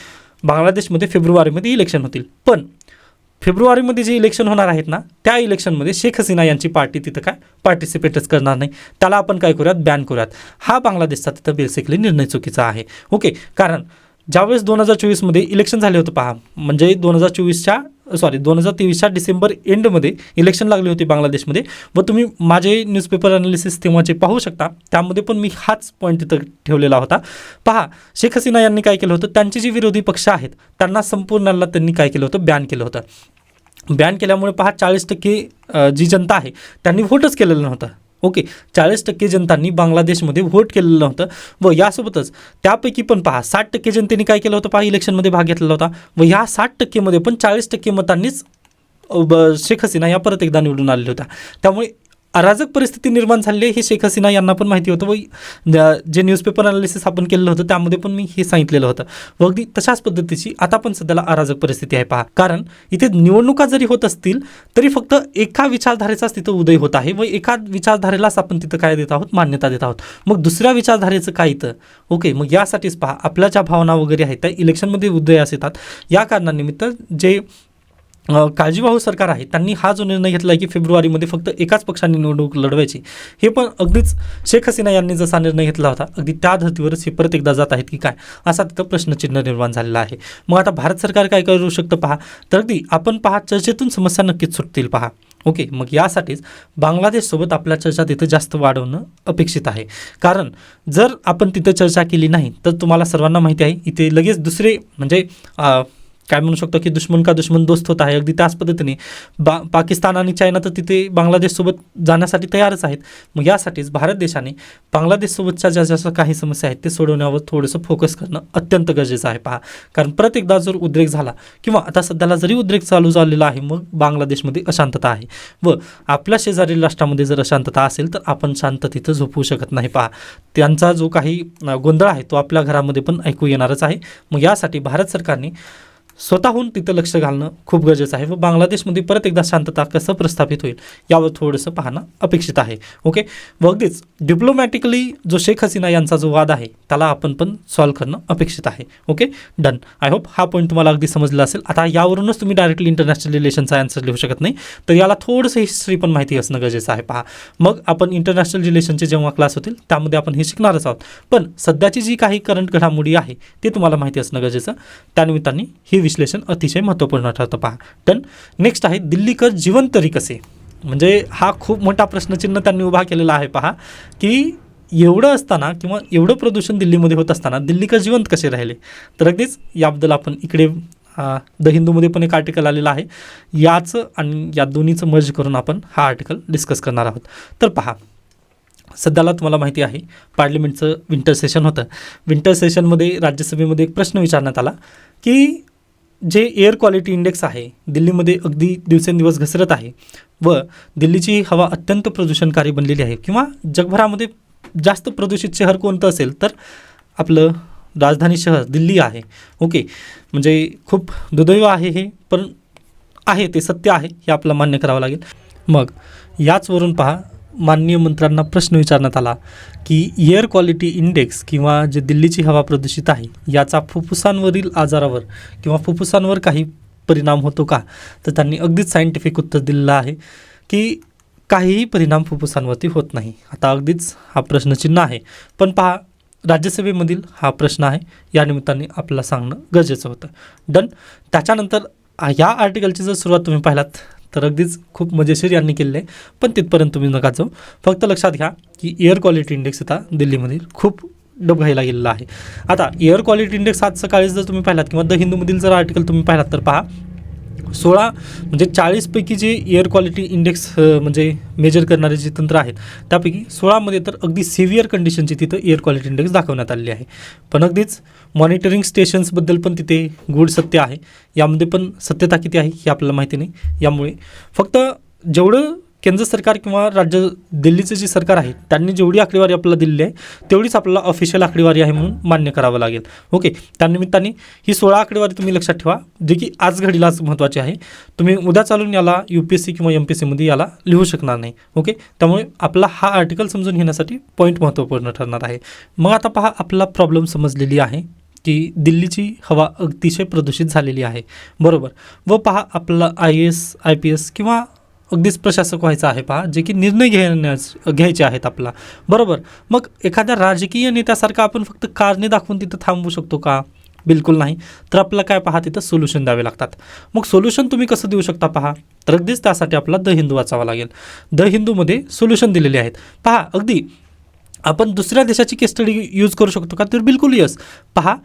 बांगलादेशमध्ये फेब्रुवारीमध्ये इलेक्शन होतील, पण फेब्रुवारीमध्ये जे इलेक्शन होणार आहेत ना त्या इलेक्शनमध्ये शेख हसीना यांची पार्टी तिथं काय पार्टिसिपेटच करणार नाही. त्याला आपण काय करूयात, बॅन करूयात. हा बांगलादेशचा तिथं बेसिकली निर्णय चुकीचा आहे. ओके, कारण ज्यावेळेस 2024मध्ये इलेक्शन झाले होते पहा, म्हणजे 2023च्या डिसेंबर एंडमध्ये इलेक्शन लागले होते बांगलादेशमध्ये, व तुम्ही माझे न्यूजपेपर अनालिसिस तेव्हाचे पाहू शकता, त्यामध्ये पण मी हाच पॉईंट तिथं ठेवलेला होता. पहा, शेख हसीना यांनी काय केलं होतं, त्यांचे जे विरोधी पक्ष आहेत त्यांना संपूर्णला त्यांनी काय केलं होतं, बॅन केलं होतं. बॅन केल्यामुळे पहा 40% जी जनता आहे त्यांनी व्होटच केलेलं नव्हतं. ओके, 40% जनतांनी बांगलादेशमध्ये व्होट केलेलं नव्हतं. व यासोबतच त्यापैकी पण पहा 60% जनतेने काय केलं होतं, पहा इलेक्शनमध्ये भाग घेतलेला होता. व ह्या 60% मध्ये पण 40% मतांनीच शेख हसीना या परत एकदा निवडून आलेल्या होत्या. त्यामुळे अराजक परिस्थिती निर्माण झाली आहे हे शेख हसीना यांना पण माहिती होतं. व जे न्यूजपेपर अनालिसिस आपण केलेलं होतं त्यामध्ये पण मी हे सांगितलेलं होतं. व अगदी तशाच पद्धतीची आता पण सध्याला अराजक परिस्थिती आहे पहा. कारण इथे निवडणुका जरी होत असतील तरी फक्त एका विचारधारेचाच तिथं उदय होत आहे व एका विचारधारेलाच आपण तिथं काय देत आहोत, मान्यता देत आहोत. मग दुसऱ्या विचारधारेचं काय इथं. ओके, मग यासाठीच पहा आपल्या ज्या भावना वगैरे आहेत त्या इलेक्शनमध्ये उदयास येतात. या कारणानिमित्त जे काळजीवाहू सरकार आहे त्यांनी हा जो निर्णय घेतला आहे की फेब्रुवारीमध्ये फक्त एकाच पक्षाने निवडणूक लढवायची, हे पण अगदीच शेख हसीना यांनी जसा निर्णय घेतला होता अगदी त्या धर्तीवरच हे परत एकदा जात आहेत की काय, असा तिथं प्रश्नचिन्ह निर्माण झालेला आहे. मग आता भारत सरकार काय करू शकतं पहा, तर अगदी आपण पहा चर्चेतून समस्या नक्कीच सुटतील पहा. ओके, मग यासाठीच बांगलादेशसोबत आपल्या चर्चा तिथं जास्त वाढवणं अपेक्षित आहे. कारण जर आपण तिथं चर्चा केली नाही तर तुम्हाला सर्वांना माहिती आहे इथे लगेच दुसरे म्हणजे काय म्हणू शकतो की दुश्मन का दुश्मन दोस्त होत आहे. अगदी त्याच पद्धतीने पाकिस्तान आणि चायना तर तिथे बांगलादेशसोबत जाण्यासाठी तयारच आहेत. मग यासाठीच भारत देशाने बांगलादेशसोबतच्या ज्या काही समस्या आहेत ते सोडवण्यावर थोडंसं फोकस करणं अत्यंत गरजेचं आहे पहा. कारण परत एकदा जर उद्रेक झाला किंवा आता सध्याला जरी उद्रेक चालू झालेला आहे, मग बांगलादेशमध्ये अशांतता आहे व आपल्या शेजारील राष्ट्रामध्ये जर अशांतता असेल तर आपण शांत तिथं झोपवू शकत नाही पहा. त्यांचा जो काही गोंधळ आहे तो आपल्या घरामध्ये पण ऐकू येणारच आहे. मग यासाठी भारत सरकारने स्वतःहून तिथं लक्ष घालणं खूप गरजेचं आहे व बांगलादेशमध्ये परत एकदा शांतता कसं प्रस्थापित होईल यावर थोडंसं पाहणं अपेक्षित आहे. ओके, व अगदीच डिप्लोमॅटिकली जो शेख हसीना यांचा जो वाद आहे त्याला आपण पण सॉल्व्ह करणं अपेक्षित आहे. Okay, done. आय होप हा पॉईंट तुम्हाला अगदी समजला असेल. आता यावरूनच तुम्ही डायरेक्टली इंटरनॅशनल रिलेशनचा आन्सर लिहू शकत नाही, तर याला थोडंसं हिस्ट्री पण माहिती असणं गरजेचं आहे पहा. मग आपण इंटरनॅशनल रिलेशनचे जेव्हा क्लास होतील त्यामध्ये आपण हे शिकणारच आहोत. पण सध्याची जी काही करंट घडामोडी आहे ते तुम्हाला माहिती असणं गरजेचं, त्यानिमित्ताने ही विश्लेषण अतिशय महत्त्वपूर्ण ठरतं पहा. डन. नेक्स्ट आहे दिल्लीकर जिवंत तरी कसे. म्हणजे हा खूप मोठा प्रश्नचिन्ह त्यांनी उभा केलेला आहे पहा, की एवढं असताना किंवा एवढं प्रदूषण दिल्लीमध्ये होत असताना दिल्लीकर जिवंत कसे राहिले. तर अगदीच याबद्दल आपण इकडे द हिंदूमध्ये पण एक आर्टिकल आलेलं आहे, याचं आणि या दोन्हीचं मर्ज करून आपण हा आर्टिकल डिस्कस करणार आहोत. तर पहा, सध्याला तुम्हाला माहिती आहे पार्लिमेंटचं विंटर सेशन होतं. विंटर सेशनमध्ये राज्यसभेमध्ये एक प्रश्न विचारण्यात आला की जे एअर क्वालिटी इंडेक्स आहे दिल्लीमध्ये अगदी दिवसेंदिवस घसरत आहे व दिल्लीची हवा अत्यंत प्रदूषणकारी बनलेली आहे, किंवा जगभरामध्ये जास्त प्रदूषित शहर कोणतं असेल तर आपलं राजधानी शहर दिल्ली आहे. ओके, म्हणजे खूप दुर्दैव आहे हे, पण आहे ते सत्य आहे हे आपलं मान्य करावं लागेल. मग याचवरून पहा माननीय मंत्र्यांना प्रश्न विचारण्यात आला की एअर क्वालिटी इंडेक्स किंवा जे दिल्लीची हवा प्रदूषित आहे याचा फुफ्फुसांवरील आजारावर किंवा फुफ्फुसांवर काही परिणाम होतो का. तर त्यांनी अगदीच सायंटिफिक उत्तर दिलेलं आहे की काहीही परिणाम फुफ्फुसांवरती होत नाही. आता अगदीच हा प्रश्नचिन्ह आहे, पण पहा राज्यसभेमधील हा प्रश्न आहे, या निमित्ताने आपल्याला सांगणं गरजेचं होतं. डन. त्याच्यानंतर ह्या आर्टिकलची जर सुरुवात तुम्ही पाहिलात तर अगदीच खूप मजेशीर यांनी केलेलं आहे, पण तिथपर्यंत तुम्ही नका जाऊ. फक्त लक्षात घ्या की एअर क्वालिटी इंडेक्स आता दिल्लीमध्ये खूप डबघाईला गेलेला आहे. आता एअर क्वालिटी इंडेक्स आज सकाळी जर तुम्ही पाहिलात किंवा द हिंदूमधील जर आर्टिकल तुम्ही पाहिलात तर पहा 16 म्हणजे 40पैकी जे एअर क्वालिटी इंडेक्स म्हणजे मेजर करणारे जे तंत्र आहेत त्यापैकी 16मध्ये तर अगदी सिव्हिअर कंडिशनची तिथं एअर क्वालिटी इंडेक्स दाखवण्यात आलेली आहे. पण अगदीच मॉनिटरिंग स्टेशन्सबद्दल पण तिथे गूढ सत्य आहे, यामध्ये पण सत्यता किती आहे हे आपल्याला माहिती नाही. यामुळे फक्त जेवढं केंद्र सरकार किंवा राज्य दिल्लीचं जे सरकार आहे त्यांनी जेवढी आकडेवारी आपल्याला दिलेली आहे तेवढीच आपल्याला ऑफिशियल आकडेवारी आहे म्हणून मान्य करावं लागेल. ओके, त्यानिमित्ताने ही 16 आकडेवारी तुम्ही लक्षात ठेवा, जे की आज घडीलाच महत्त्वाची आहे. तुम्ही उद्या चालून याला UPSC किंवा MPSCमध्ये याला लिहू शकणार नाही. ओके, त्यामुळे आपला हा आर्टिकल समजून घेण्यासाठी पॉईंट महत्त्वपूर्ण ठरणार आहे. मग आता पहा आपला प्रॉब्लेम समजलेली आहे की दिल्लीची हवा अतिशय प्रदूषित झालेली आहे, बरोबर. व पहा आपला IAS IPS किंवा अगदीच प्रशासक व्हायचं आहे पहा, जे की निर्णय घ्यायचे आहेत आपला, बरोबर. मग एखाद्या राजकीय नेत्यासारखं आपण फक्त कारणे दाखवून तिथं थांबवू शकतो का. बिलकुल नाही. तर आपल्याला काय पहा तिथं सोल्युशन द्यावे लागतात. मग सोल्युशन तुम्ही कसं देऊ शकता पहा, तर अगदीच त्यासाठी आपल्याला द हिंदू वाचावा लागेल. द हिंदूमध्ये सोल्युशन दिलेले आहेत पहा. अगदी आपण दुसऱ्या देशाची केस स्टडी यूज करू शकतो का, तर बिलकुल यस. पहा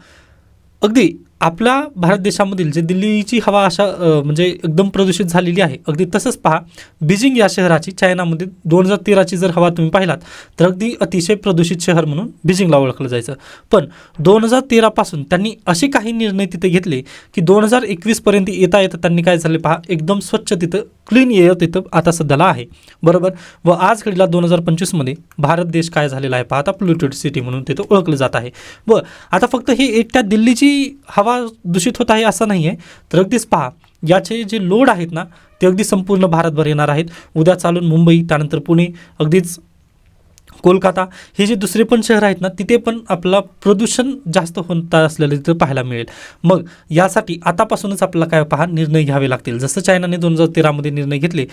अगदी आपल्या भारत देशामधील जे दिल्लीची हवा अशा म्हणजे एकदम प्रदूषित झालेली आहे, अगदी तसंच पहा बीजिंग या शहराची चायनामध्ये 2013ची जर हवा तुम्ही पाहिलात तर अगदी अतिशय प्रदूषित शहर म्हणून बीजिंगला ओळखलं जायचं. पण 2013 त्यांनी असे काही निर्णय तिथे घेतले की 2021पर्यंत येता येतं त्यांनी काय झाले पहा, एकदम स्वच्छ तिथं क्लीन एअर तिथं आता सध्याला आहे, बरोबर. व आज घडीला 2025मध्ये भारत देश काय झालेला आहे पहा, आता पोल्युटेड सिटी म्हणून तिथं ओळखलं जात आहे. व आता फक्त हे एकट्या दिल्लीची हवा दूषित होत आहे असं नाही आहे, तर अगदीच पहा याचे जे लोड आहेत ना ते अगदी संपूर्ण भारतभर येणार आहेत. उद्या चालून मुंबई, त्यानंतर पुणे, अगदीच कोलकाता हे जे दुसरे पण शहर आहेत ना तिथे पण आपला प्रदूषण जास्त होत असलेलं तिथं पाहायला मिळेल. मग यासाठी आतापासूनच आपल्याला काय पहा निर्णय घ्यावे लागतील. जसं चायनाने 2013मध्ये निर्णय घेतले,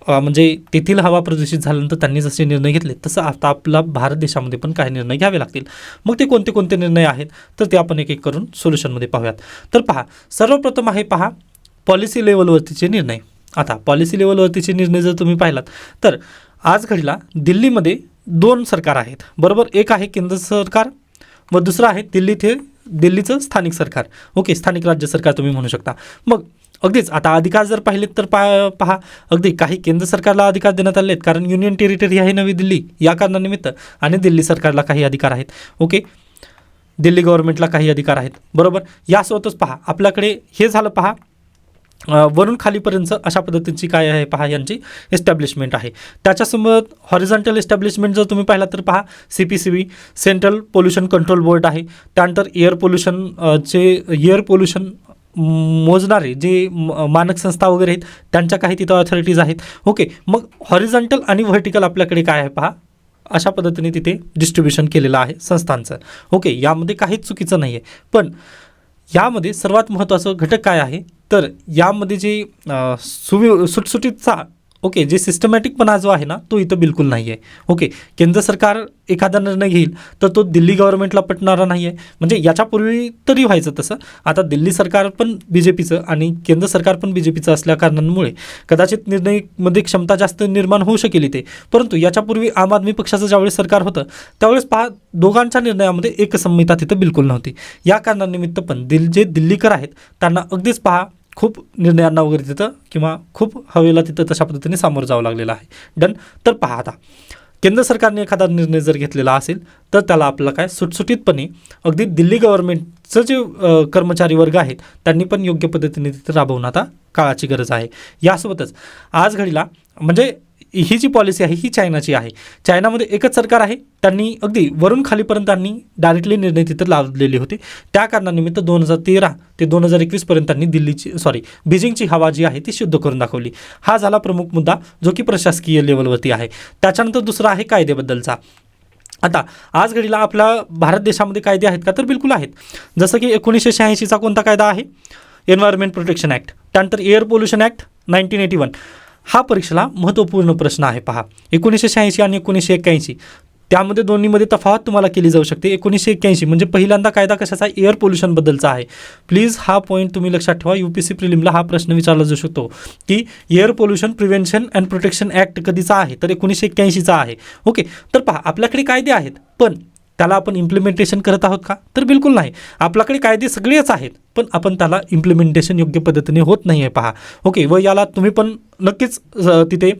म्हणजे तेथील हवा प्रदूषित झाल्यानंतर त्यांनी जसे निर्णय घेतले तसं आता आपला भारत देशामध्ये पण काही निर्णय घ्यावे लागतील. मग ते कोणते कोणते निर्णय आहेत तर ते आपण एक एक करून सोल्युशनमध्ये पाहूयात. तर पहा सर्वप्रथम आहे पहा पॉलिसी लेवलवरतीचे निर्णय. आता पॉलिसी लेवलवरतीचे निर्णय जर तुम्ही पाहिलात तर आज घडीला दिल्लीमध्ये 2 सरकार आहेत, बरोबर. एक आहे केंद्र सरकार व दुसरं आहे दिल्लीचं स्थानिक सरकार. ओके, स्थानिक राज्य सरकार तुम्ही म्हणू शकता. मग अगदीच आता अधिकार जर पाहिलेत तर पहा अगदी काही केंद्र सरकारला अधिकार देण्यात आले आहेत कारण युनियन टेरिटरी आहे नवी दिल्ली या कारणानिमित्त, आणि दिल्ली सरकारला काही अधिकार आहेत. ओके, दिल्ली गव्हर्नमेंटला काही अधिकार आहेत, बरोबर. यासोबतच पहा आपल्याकडे हे झालं पहा वरून खालीपर्यंत अशा पद्धतीची काय आहे पहा यांची एस्टॅब्लिशमेंट आहे. त्याच्यासोबत हॉरिझॉन्टल एस्टॅब्लिशमेंट जर तुम्ही पाहिला तर पहा CPCB central pollution control board आहे. त्यानंतर एअर पोल्युशन मोजणारे जे मानक संस्था वगैरे आहेत त्यांच्या काही तिथं ऑथॉरिटीज आहेत. ओके, मग हॉरिझॉन्टल आणि व्हर्टिकल आपल्याकडे काय आहे पहा अशा पद्धतीने तिथे डिस्ट्रीब्युशन केलेलं आहे संस्थांचं. ओके, यामध्ये काहीच चुकीचं नाही आहे. पण यामध्ये सर्वात महत्त्वाचं घटक काय आहे तर यामध्ये जे सुटसुटीचा ओके जे सिस्टमॅटिकपणा जो आहे ना तो इथं बिलकुल नाही आहे. ओके, केंद्र सरकार एखादा निर्णय घेईल तर तो दिल्ली गव्हर्नमेंटला पटणारा नाही आहे. म्हणजे याच्यापूर्वी तरी व्हायचं तसं, आता दिल्ली सरकार पण BJPचं आणि केंद्र सरकार पण BJPचं असल्या कारणांमुळे कदाचित निर्णयमध्ये क्षमता जास्त निर्माण होऊ शकेल इथे. परंतु याच्यापूर्वी आम आदमी पक्षाचं ज्यावेळेस सरकार होतं त्यावेळेस पहा दोघांच्या निर्णयामध्ये एकसंहिता तिथं बिलकुल नव्हती. या कारणानिमित्त पण जे दिल्लीकर आहेत त्यांना अगदीच पहा खूप निर्णयांना वगैरे तिथं किंवा खूप हवेला तिथं तशा पद्धतीने सामोरं जावं लागलेलं आहे. डन. तर पहा आता केंद्र सरकारने एखादा निर्णय जर घेतलेला असेल तर त्याला आपल्याला काय सुटसुटीतपणे अगदी दिल्ली गव्हर्नमेंटचं जे कर्मचारी वर्ग आहेत त्यांनी पण योग्य पद्धतीने तिथं राबवणं आता काळाची गरज आहे. यासोबतच आज घडीला म्हणजे ही जी पॉलिसी आहे ही चायनाची आहे. चायनामध्ये एकच सरकार आहे, त्यांनी अगदी वरून खालीपर्यंत त्यांनी डायरेक्टली निर्णय तिथं लावलेले होते. त्या कारणानिमित्त 2013 ते 2021पर्यंत त्यांनी बीजिंगची हवा जी आहे ती शुद्ध करून दाखवली. हा झाला प्रमुख मुद्दा जो की प्रशासकीय लेवलवरती आहे. त्याच्यानंतर दुसरा आहे कायद्याबद्दलचा. आता आज घडीला आपल्या भारत देशामध्ये कायदे आहेत का तर बिलकुल आहेत. जसं की 1986चा कोणता कायदा आहे, एन्व्हायरमेंट प्रोटेक्शन ॲक्ट. त्यानंतर एअर पोल्युशन ॲक्ट 1981. हा परीक्षेला महत्त्वपूर्ण प्रश्न आहे पहा. 1986 आणि 1981 त्यामध्ये दोन्हीमध्ये तफावत तुम्हाला केली जाऊ शकते. 1981 म्हणजे पहिल्यांदा कायदा कशाचा एअर पोल्युशनबद्दलचा आहे. प्लीज हा पॉईंट तुम्ही लक्षात ठेवा. UPSC प्रिलिमला हा प्रश्न विचारला जाऊ शकतो की air pollution prevention and protection act कधीचा आहे तर 1981चा आहे. ओके, तर पहा आपल्याकडे कायदे आहेत पण त्याला आपण इम्प्लिमेंटेशन करत आहोत का तर बिलकुल नाही. आपल्याकडे कायदे सगळेच आहेत पण आपण त्याला इम्प्लिमेंटेशन योग्य पद्धतीने होत नाही आहे पहा. ओके, व याला तुम्ही पण नक्कीच तिथे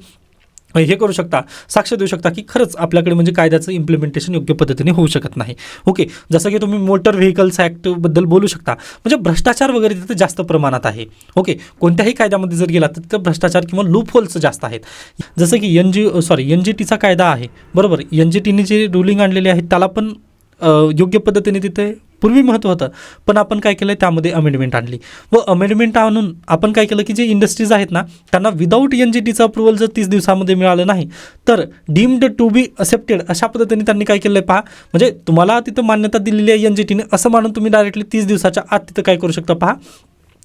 हे करू शकता, साक्ष देऊ शकता की खरंच आपल्याकडे म्हणजे कायद्याचं इम्प्लिमेंटेशन योग्य पद्धतीने होऊ शकत नाही. ओके, जसं की तुम्ही मोटर व्हेकल्स ॲक्टबद्दल बोलू शकता, म्हणजे भ्रष्टाचार वगैरे तिथे जास्त प्रमाणात आहे. ओके, कोणत्याही कायद्यामध्ये जर गेला तर तिथं भ्रष्टाचार किंवा लूप होल्स जास्त आहेत. जसं की NGTचा कायदा आहे, बरोबर. NGTने जे रुलिंग आणलेले आहेत त्याला पण योग्य पद्धतीने तिथे पूर्वी महत्त्व होतं पण आपण काय केलं त्यामध्ये अमेंडमेंट आणली व अमेंडमेंट आणून आपण काय केलं की जे इंडस्ट्रीज आहेत ना त्यांना विदाऊट NGTचं अप्रुव्हल जर 30 दिवसामध्ये मिळालं नाही तर डीम्ड टू बी असेप्टेड अशा पद्धतीने त्यांनी काय केलं आहे पहा. म्हणजे तुम्हाला तिथं मान्यता दिलेली आहे NGTने असं मानून तुम्ही डायरेक्टली 30 दिवसाच्या आत तिथं काय करू शकता पहा,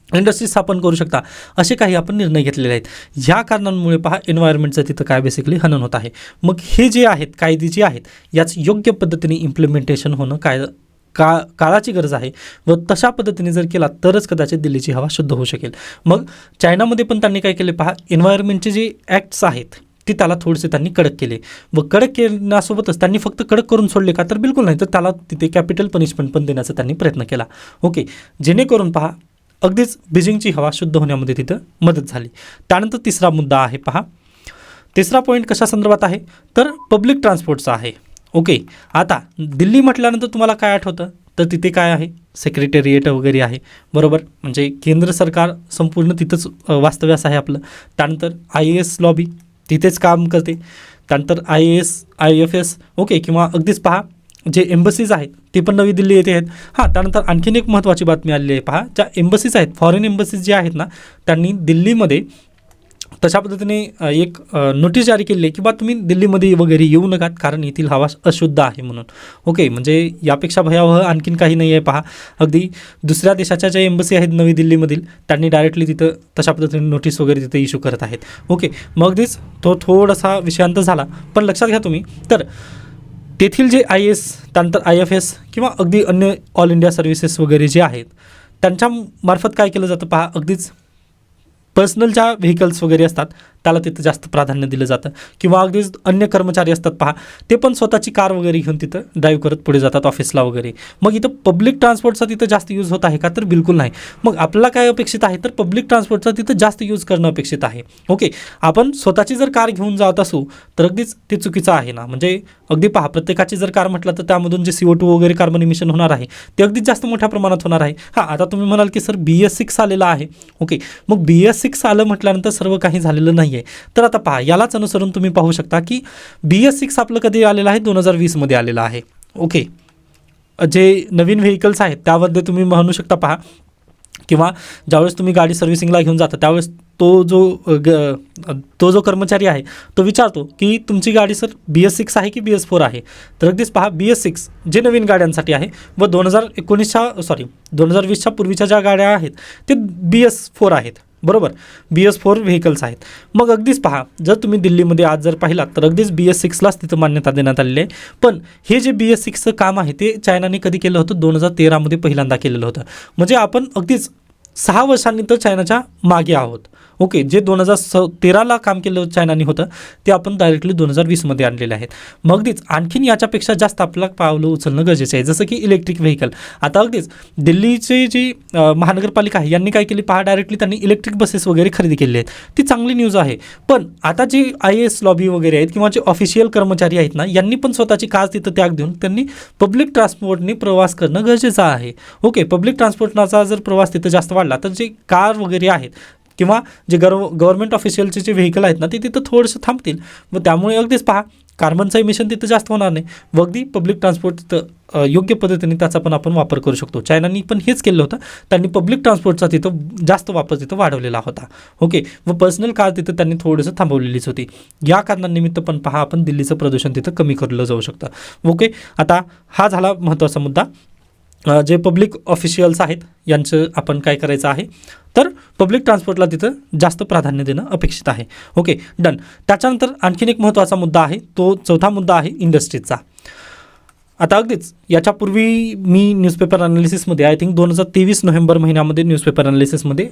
इंडस्ट्री स्थापन करू शकता. असे काही आपण निर्णय घेतलेले आहेत. ह्या कारणांमुळे पहा एन्व्हायरमेंटचं तिथं काय बेसिकली हनन होत आहे. मग हे जे आहेत कायदे जे आहेत याचं योग्य पद्धतीने इम्प्लिमेंटेशन होणं काय काळाची गरज आहे व तशा पद्धतीने जर केला तरच कदाचित दिल्लीची हवा शुद्ध होऊ शकेल. मग चायनामध्ये पण त्यांनी काय केले पहा, एन्व्हायरमेंटचे जे ॲक्ट्स आहेत ती त्याला थोडेसे त्यांनी कडक केले व कडक केल्यासोबतच त्यांनी फक्त कडक करून सोडले का, तर बिलकुल नाही, तर त्याला तिथे कॅपिटल पनिशमेंट पण देण्याचा त्यांनी प्रयत्न केला. ओके, जेणेकरून पहा अगदीच बीजिंगची हवा शुद्ध होण्यामध्ये तिथं मदत झाली. त्यानंतर तिसरा मुद्दा आहे पहा, तिसरा पॉईंट कशा संदर्भात आहे तर पब्लिक ट्रान्सपोर्टचा आहे. ओके, आता दिल्ली म्हटल्यानंतर तुम्हाला काय आठवतं, तर तिथे काय आहे, सेक्रेटेरिएट वगैरे आहे, बरोबर, म्हणजे केंद्र सरकार संपूर्ण तिथंच वास्तव्यास आहे आपलं. त्यानंतर IAS लॉबी तिथेच काम करते. त्यानंतर IAS IFS ओके, किंवा अगदीच पहा जे एम्बसीज आहेत ते पण नवी दिल्ली येथे आहेत. त्यानंतर आणखीन एक महत्त्वाची बातमी आलेली आहे पहा, ज्या एम्बसीज आहेत, फॉरेन एम्बसीज जे आहेत ना, त्यांनी दिल्लीमध्ये तशा पद्धतीने एक नोटीस जारी केली आहे की बा तुम्ही दिल्लीमध्ये वगैरे येऊ नका, कारण येथील हवा अशुद्ध आहे म्हणून. ओके, म्हणजे यापेक्षा भयावह आणखीन काही नाही आहे पहा. अगदी दुसऱ्या देशाच्या ज्या एम्बसी आहेत नवी दिल्लीमधील, त्यांनी डायरेक्टली तिथं तशा पद्धतीने नोटीस वगैरे तिथे इश्यू करत आहेत. ओके, मग अगदीच तो थोडासा विषयांत झाला, पण लक्षात घ्या तुम्ही, तर तेथील जे IAS त्यानंतर IFS किंवा अगदी अन्य ऑल इंडिया सर्व्हिसेस वगैरे जे आहेत त्यांच्या मार्फत काय केलं जातं पहा, अगदीच पर्सनल ज्या व्हेकल्स वगैरे असतात त्याला तिथं जास्त प्राधान्य दिलं जातं, किंवा अगदीच अन्य कर्मचारी असतात पहा, ते पण स्वतःची कार वगैरे घेऊन तिथं ड्राईव्ह करत पुढे जातात ऑफिसला वगैरे. मग इथं पब्लिक ट्रान्सपोर्टचा तिथं जास्त यूज होत आहे का, तर बिलकुल नाही. मग आपल्याला काय अपेक्षित आहे, तर पब्लिक ट्रान्सपोर्टचा तिथं जास्त यूज करणं अपेक्षित आहे. ओके, आपण स्वतःची जर कार घेऊन जात असू तर अगदीच ते चुकीचं आहे ना, म्हणजे अगदी पहा प्रत्येकाची जर कार म्हटलं तर त्यामधून जे CO2 वगैरे कार्बन इमिशन होणार आहे ते अगदीच जास्त मोठ्या प्रमाणात होणार आहे. आता तुम्ही म्हणाल की सर BS6 आलेलं आहे. ओके, मग BS6 आलं म्हटल्यानंतर सर्व काही झालेलं नाही आहे. तर आता पहा, यालाच अनुसरून तुम्ही पाहू शकता की BS6 आपलं कधी आलेलं आहे, 2020मध्ये आलेलं आहे. ओके, जे नवीन व्हेकल्स आहेत त्यामध्ये तुम्ही म्हणू शकता पहा, किंवा ज्यावेळेस तुम्ही गाडी सर्व्हिसिंगला घेऊन जाता त्यावेळेस तो जो कर्मचारी आहे तो विचारतो की तुमची गाडी सर BS6 आहे की BS4 आहे. तर अगदीच पहा BS6 जे नवीन गाड्यांसाठी आहे व 2020च्या पूर्वीच्या ज्या गाड्या आहेत ते BS4 आहेत, बरोबर, BS4 व्हेकल्स आहेत. मग अगदीच पहा, जर तुम्ही दिल्लीमध्ये आज जर पाहिलात तर अगदीच BS6लाच तिथं मान्यता देण्यात आलेली आहे. पण हे जे BS6चं काम आहे ते चायनाने कधी केलं होतं, 2013मध्ये पहिल्यांदा केलेलं होतं. म्हणजे आपण अगदीच 6 वर्षांनी तर चायनाच्या मागे आहोत. ओके, जे 2013ला काम केलं चायनाने होतं ते आपण डायरेक्टली 2020मध्ये आणलेले आहेत. मग अगदीच आणखीन याच्यापेक्षा जास्त आपल्याला पावलं उचलणं गरजेचं आहे, जसं की इलेक्ट्रिक व्हेकल. आता अगदीच दिल्लीची जी महानगरपालिका आहे यांनी काय केली पहा, डायरेक्टली त्यांनी इलेक्ट्रिक बसेस वगैरे खरेदी केली आहेत. ती चांगली न्यूज आहे. पण आता जी IAS लॉबी वगैरे आहेत किंवा जे ऑफिशियल कर्मचारी आहेत ना, यांनी पण स्वतःची कार तिथं त्याग देऊन त्यांनी पब्लिक ट्रान्सपोर्टने प्रवास करणं गरजेचं आहे. ओके, पब्लिक ट्रान्सपोर्टचा जर प्रवास तिथं जास्त वाढला तर जे कार वगैरे आहेत किंवा जे गव्हर्नमेंट ऑफिशियलचे जे व्हेकल आहेत ना ते तिथं थोडंसं थांबतील व त्यामुळे अगदीच पहा कार्बनचं इमिशन तिथं जास्त होणार नाही व अगदी पब्लिक ट्रान्सपोर्ट तिथं योग्य पद्धतीने त्याचा पण आपण वापर करू शकतो. चायनानी पण हेच केलं होतं, त्यांनी पब्लिक ट्रान्सपोर्टचा तिथं जास्त वापर तिथं वाढवलेला होता. ओके, व पर्सनल कार तिथं त्यांनी थोडंसं थांबवलेलीच होती. या कारणानिमित्त पण पहा आपण दिल्लीचं प्रदूषण तिथं कमी करलं जाऊ शकतं. ओके, आता हा झाला महत्त्वाचा मुद्दा. जे पब्लिक ऑफिशियल्स आहेत यांचं आपण काय करायचं आहे, तर पब्लिक ट्रान्सपोर्टला तिथं जास्त प्राधान्य देणं अपेक्षित आहे. Okay, done. त्याच्यानंतर आणखीन एक महत्त्वाचा मुद्दा आहे, तो चौथा मुद्दा आहे इंडस्ट्रीजचा. आता अगदीच याच्यापूर्वी मी न्यूजपेपर ॲनालिसिसमध्ये आय थिंक 2023 नोव्हेंबर महिन्यामध्ये न्यूजपेपर ॲनालिसिसमध्ये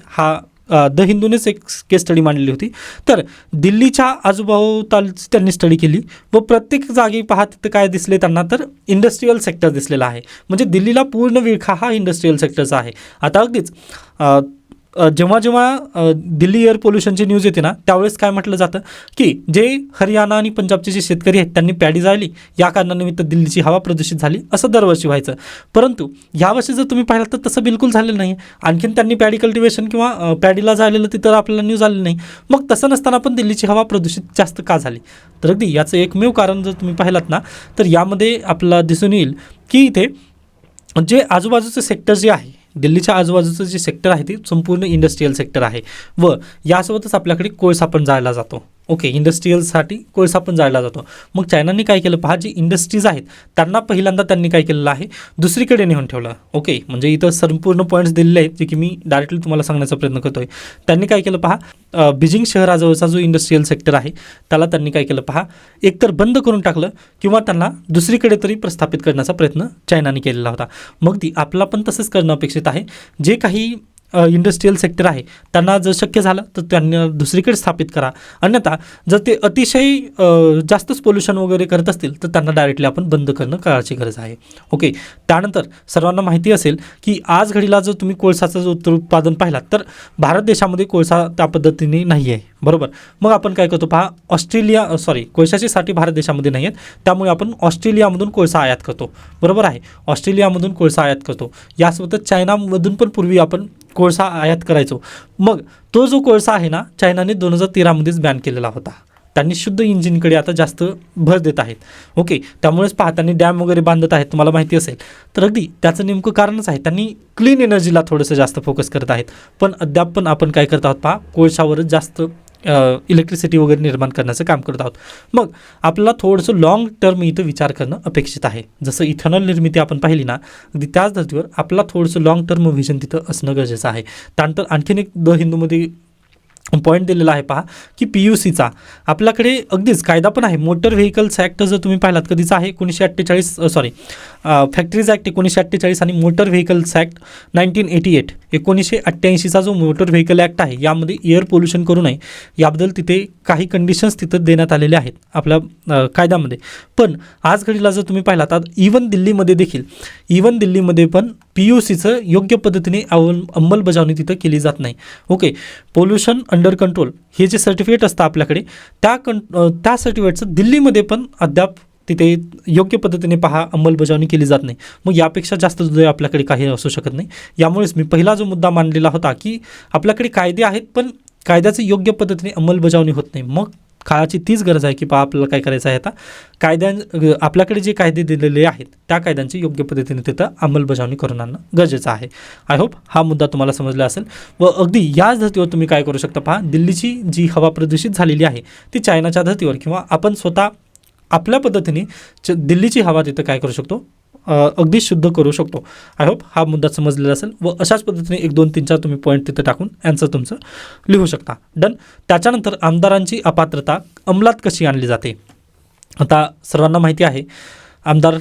द हिंदूनेच एक केस स्टडी मांडली होती. तर दिल्लीच्या आजूबाजूची त्यांनी स्टडी केली व प्रत्येक जागी पहा तिथं काय दिसले त्यांना, तर इंडस्ट्रीयल सेक्टर दिसलेला आहे. म्हणजे दिल्लीला पूर्ण विळखा हा इंडस्ट्रीयल सेक्टरचा आहे. आता अगदीच जेव्हा दिल्ली एअर पोल्युशनची न्यूज येते ना त्यावेळेस काय म्हटलं जातं की जे हरियाणा आणि पंजाबचे जे शेतकरी आहेत त्यांनी पॅडी जाळली, या कारणानिमित्त दिल्लीची हवा प्रदूषित झाली, असं दरवर्षी व्हायचं. परंतु यावर्षी जर तुम्ही पाहिलं तर तसं बिलकुल झालेलं नाही. आणखीन त्यांनी पॅडी कल्टिवेशन किंवा पॅडीला जाळलेलं तिथं आपल्याला न्यूज आली नाही. मग तसं नसताना पण दिल्लीची हवा प्रदूषित जास्त का झाली, तर अगदी याचं एकमेव कारण जर तुम्ही पाहिलात ना तर यामध्ये आपल्याला दिसून येईल की इथे जे आजूबाजूचं सेक्टर जे आहे, दिल्लीच्या आजूबाजूचं जे सेक्टर आहे ते संपूर्ण इंडस्ट्रीयल सेक्टर आहे व यासोबतच आपल्याकडे कोळसा पण जाळला जातो. ओके, इंडस्ट्रीयलसाठी कोळसा पण जाळला जातो. मग चायनाने काय केलं पहा, जे इंडस्ट्रीज आहेत त्यांना पहिल्यांदा त्यांनी काय केलेलं आहे, दुसरीकडे नेऊन ठेवलं. ओके, म्हणजे इथं संपूर्ण पॉईंट्स दिलेले आहेत जे की मी डायरेक्टली तुम्हाला सांगण्याचा प्रयत्न करतोय. त्यांनी काय केलं पहा, बीजिंग शहराजवळचा जो इंडस्ट्रीयल सेक्टर आहे त्याला त्यांनी काय केलं पहा, एकतर बंद करून टाकलं किंवा त्यांना दुसरीकडे तरी प्रस्थापित करण्याचा प्रयत्न चायनाने केलेला होता. मग ती आपला पण तसंच करणं अपेक्षित आहे. जे काही इंडस्ट्रीयल सेक्टर आहे त्यांना जर शक्य झालं तर त्यांना दुसरीकडे स्थापित करा, अन्यथा जर ते अतिशय जास्तच पोल्युशन वगैरे करत असतील तर त्यांना डायरेक्टली आपण बंद करणं काळाची गरज आहे. ओके, त्यानंतर सर्वांना माहिती असेल की आज घडीला जर तुम्ही कोळसाचं जो उत्पादन पाहिलात तर भारत देशामध्ये कोळसा त्या पद्धतीने नाही आहे, बरोबर. मग आपण काय करतो पहा, कोळशाची साठी भारत देशामध्ये नाही आहेत, त्यामुळे आपण ऑस्ट्रेलियामधून कोळसा आयात करतो, बरोबर आहे. ऑस्ट्रेलियामधून कोळसा आयात करतो, यासोबतच चायनामधून पण पूर्वी आपण कोळसा आयात करायचो. मग तो जो कोळसा आहे ना, चायनाने 2013मध्येच बॅन केलेला होता. त्यांनी शुद्ध इंजिनकडे आता जास्त भर देत आहेत. ओके, त्यामुळेच पहा त्यांनी डॅम वगैरे बांधत आहेत, तुम्हाला माहिती असेल. तर अगदी त्याचं नेमकं कारणच आहे, त्यांनी क्लीन एनर्जीला थोडंसं जास्त फोकस करत आहेत. पण अद्याप पण आपण काय करत आहोत पहा, कोळशावरच जास्त इलेक्ट्रिसिटी वगैरे निर्माण करण्याचं काम करत आहोत. मग आपल्याला थोडंसं लॉंग टर्म इथं विचार करणं अपेक्षित आहे. जसं इथेनॉल निर्मिती आपण पाहिली ना, अगदी त्याच धर्तीवर आपल्याला थोडंसं लॉंग टर्म व्हिजन तिथं असणं गरजेचं आहे. त्यानंतर आणखीन एक द हिंदूमध्ये पॉईंट दिलेला आहे पहा, की PUCचा आपल्याकडे अगदीच कायदा पण आहे. मोटर व्हेकल्स ॲक्ट जर तुम्ही पाहिलात कधीचा आहे, 1948, फॅक्टरीज ॲक्ट 1948 आणि मोटर व्हेकल्स ॲक्ट 1988 1988चा जो मोटर व्हेकल ॲक्ट आहे, यामध्ये एअर पोल्युशन करू नये याबद्दल तिथे काही कंडिशन्स तिथं देण्यात आलेले आहेत आपल्या कायद्यामध्ये. पण आज घडीला जर तुम्ही पाहिलात, आता इवन दिल्लीमध्ये पण PUCचं योग्य पद्धतीने अंमलबजावणी तिथं केली जात नाही. ओके, पोल्युशन अंडर कंट्रोल हे जे सर्टिफिकेट असतं आपल्याकडे, त्या सर्टिफिकेटचं दिल्लीमध्ये पण अद्याप तिथे योग्य पद्धतीने पहा अंमलबजावणी केली जात नाही. मग यापेक्षा जास्त दुर्दैव आपल्याकडे काही असू शकत नाही. यामुळेच मी पहिला जो मुद्दा मांडलेला होता की आपल्याकडे कायदे आहेत पण कायद्याची योग्य पद्धतीने अंमलबजावणी होत नाही. मग काळाची तीच गरज आहे की पहा आपल्याला काय करायचं आहे, आता आपल्याकडे जे कायदे दिलेले आहेत त्या कायद्यांची योग्य पद्धतीने तिथं अंमलबजावणी करून आणणं गरजेचं आहे. आय होप हा मुद्दा तुम्हाला समजला असेल. व अगदी याच धर्तीवर तुम्ही काय करू शकता पहा, दिल्लीची जी हवा प्रदूषित झालेली आहे ती चायनाच्या धर्तीवर किंवा आपण स्वतः आपल्या पद्धतीने दिल्लीची हवा तिथं काय करू शकतो, अगदी शुद्ध करू शकतो. आय होप हा मुद्दा समजलेला असेल. व अशाच पद्धतीने 1 2 3 4 तुम्ही पॉईंट तिथं टाकून आन्सर तुमचं लिहू शकता. डन. त्याच्यानंतर आमदारांची अपात्रता अंमलात कशी आणली जाते. आता सर्वांना माहिती आहे, आमदार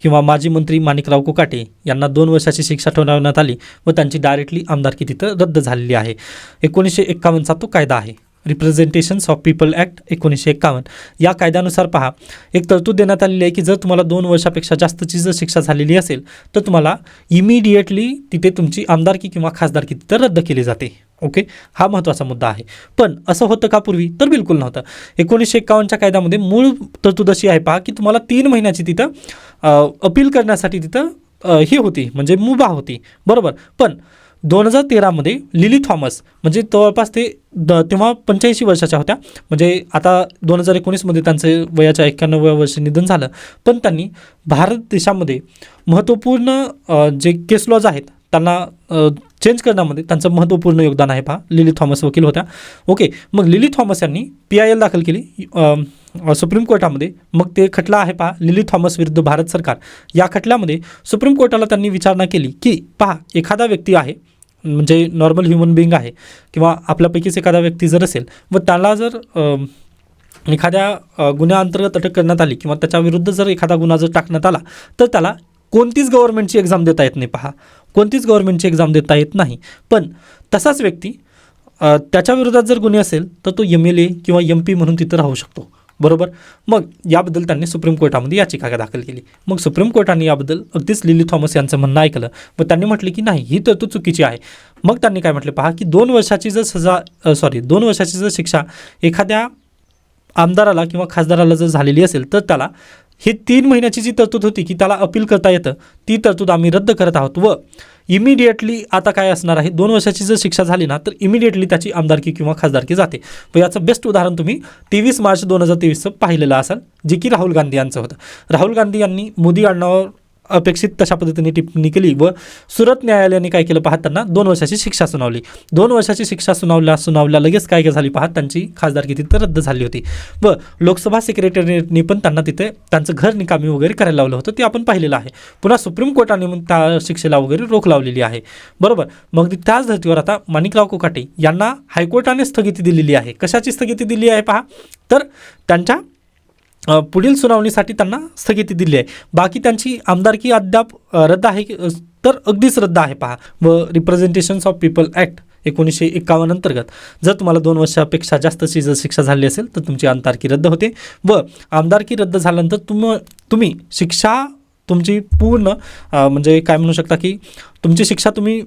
किंवा माजी मंत्री माणिकराव कोकाटे यांना 2 वर्षाची शिक्षा ठोठावण्यात आली व त्यांची डायरेक्टली आमदारकी तिथं रद्द झालेली आहे. 1951चा तो कायदा आहे, रिप्रेझेंटेशन्स ऑफ पीपल ॲक्ट 1951. या कायद्यानुसार पहा, एक तरतूद देण्यात आलेली आहे की जर तुम्हाला 2 वर्षापेक्षा जास्तची जर शिक्षा झालेली असेल तर तुम्हाला इमिडिएटली तिथे तुमची आमदारकी किंवा खासदारकी तिथं रद्द केली जाते. ओके, हा महत्त्वाचा मुद्दा आहे. पण असं होतं का पूर्वी? तर बिलकुल नव्हतं. 1951च्या कायद्यामध्ये मूळ तरतूद अशी आहे पहा, की तुम्हाला 3 महिन्याची तिथं अपील करण्यासाठी तिथं ही होती, म्हणजे मुभा होती, बरोबर. पण 2013मध्ये लिली थॉमस, म्हणजे जवळपास ते तेव्हा 85 वर्षाच्या होत्या, म्हणजे आता 2019मध्ये त्यांचं वयाच्या 91व्या वर्षी निधन झालं. पण त्यांनी भारत देशामध्ये महत्त्वपूर्ण जे केस लॉज आहेत त्यांना चेंज करण्यामध्ये त्यांचं महत्त्वपूर्ण योगदान आहे पहा. लिली थॉमस वकील होत्या. ओके, मग लिली थॉमस यांनी PIL दाखल केली सुप्रीम कोर्टामध्ये. मग ते खटला आहे पहा, लिली थॉमस विरुद्ध भारत सरकार. या खटल्यामध्ये सुप्रीम कोर्टाला त्यांनी विचारणा केली की पहा, एखादा व्यक्ती आहे, म्हणजे नॉर्मल ह्युमन बिईंग आहे किंवा आपल्यापैकीच एखादा व्यक्ती जर असेल व त्याला जर एखाद्या गुन्ह्याअंतर्गत अटक करण्यात आली किंवा त्याच्याविरुद्ध जर एखादा गुन्हा जर टाकण्यात आला तर त्याला कोणतीच गव्हर्नमेंटची एक्झाम देता येत नाही. पहा, कोणतीच गव्हर्नमेंटची एक्झाम देता येत नाही. पण तसाच व्यक्ती त्याच्या विरोधात जर गुन्हे असेल तर तो MLA किंवा MP म्हणून तिथं राहू शकतो, बरोबर. मग याबद्दल त्यांनी सुप्रीम कोर्टामध्ये याचिका दाखल केली. मग सुप्रीम कोर्टाने याबद्दल अगदीच लिली थॉमस यांचं म्हणणं ऐकलं व त्यांनी म्हटले की नाही, ही तरतूद चुकीची आहे. मग त्यांनी काय म्हटले पहा, की 2 वर्षाची जर शिक्षा एखाद्या आमदाराला किंवा खासदाराला जर झालेली असेल तर त्याला ही 3 महिन्याची जी तरतूद होती की त्याला अपील करता येतं, ती तरतूद आम्ही रद्द करत आहोत. व इमिडिएटली आता काय असणार आहे, 2 वर्षाची जर शिक्षा झाली ना तर इमिडिएटली त्याची आमदारकी किंवा खासदारकी जाते. व याचं बेस्ट उदाहरण तुम्ही 23 मार्च 2023 पाहिलेलं असाल, जे की राहुल गांधी यांचं होतं. राहुल गांधी यांनी मोदी आडनावावर अपेक्षित तशा पद्धतीने टिप्पणी केली व सुरत न्यायालयाने काय केलं पहा, त्यांना 2 वर्षाची शिक्षा सुनावली. 2 वर्षाची शिक्षा सुनावल्या लगेच काय झाली पहा, त्यांची खासदारकी तिथं रद्द झाली होती व लोकसभा सेक्रेटरीने पण त्यांना तिथे त्यांचं घर निकामी वगैरे करायला लावलं होतं, ते आपण पाहिलेलं आहे. पुन्हा सुप्रीम कोर्टाने मग त्या शिक्षेला वगैरे रोख लावलेली आहे. बरोबर. मग त्याच धर्तीवर आता माणिकराव कोकाटे यांना हायकोर्टाने स्थगिती दिलेली आहे. कशाची स्थगिती दिली आहे पहा, तर त्यांच्या पुढील सुनावणीसाठी त्यांना स्थगिती दिली आहे. बाकी त्यांची आमदारकी अद्याप रद्द आहे तर अगदीच रद्द आहे पहा. व रिप्रेझेंटेशन्स ऑफ पीपल ॲक्ट 1951 अंतर्गत जर तुम्हाला 2 वर्षापेक्षा जास्तची जर शिक्षा झाली असेल तर तुमची आमदारकी रद्द होते व आमदारकी रद्द झाल्यानंतर तुम्ही शिक्षा तुमची पूर्ण म्हणजे काय म्हणू शकता की तुमची शिक्षा तुम्ही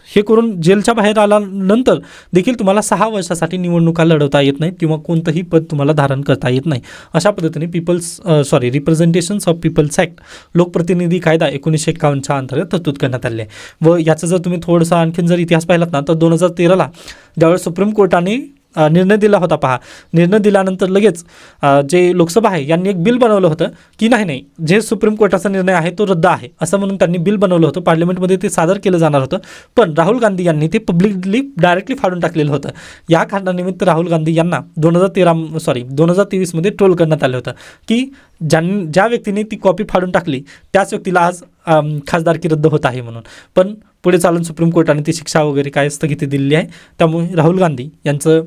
हे करून जेलच्या बाहेर आल्यानंतर देखील तुम्हाला 6 वर्षासाठी निवडणुका लढवता येत नाहीत किंवा कोणतंही पद तुम्हाला धारण करता येत नाही. अशा पद्धतीने रिप्रेझेंटेशन्स ऑफ पीपल्स ॲक्ट लोकप्रतिनिधी कायदा 1951च्या अंतर्गत तरतूद करण्यात आली आहे. व याचं जर तुम्ही थोडंसं आणखीन जर इतिहास पाहिलात ना तर 2013ला ज्यावेळेस सुप्रीम कोर्टाने निर्णय दिला होता पहा, निर्णय दिल्यानंतर लगेच जे लोकसभा आहे यांनी एक बिल बनवलं होतं की नाही जे सुप्रीम कोर्टाचा निर्णय आहे तो रद्द आहे असं म्हणून त्यांनी बिल बनवलं होतं. पार्लमेंटमध्ये ते सादर केलं जाणार होतं, पण राहुल गांधी यांनी ते पब्लिकली डायरेक्टली फाडून टाकलेलं होतं. या कारणानिमित्त राहुल गांधी यांना 2023मध्ये ट्रोल करण्यात आलं होतं की ज्या व्यक्तीने ती कॉपी फाडून टाकली त्याच व्यक्तीला आज खासदारकी रद्द होत आहे म्हणून. पण पुढे चालून सुप्रीम कोर्टाने ती शिक्षा वगैरे काय स्थगिती दिलेली आहे. त्यामुळे राहुल गांधी यांचं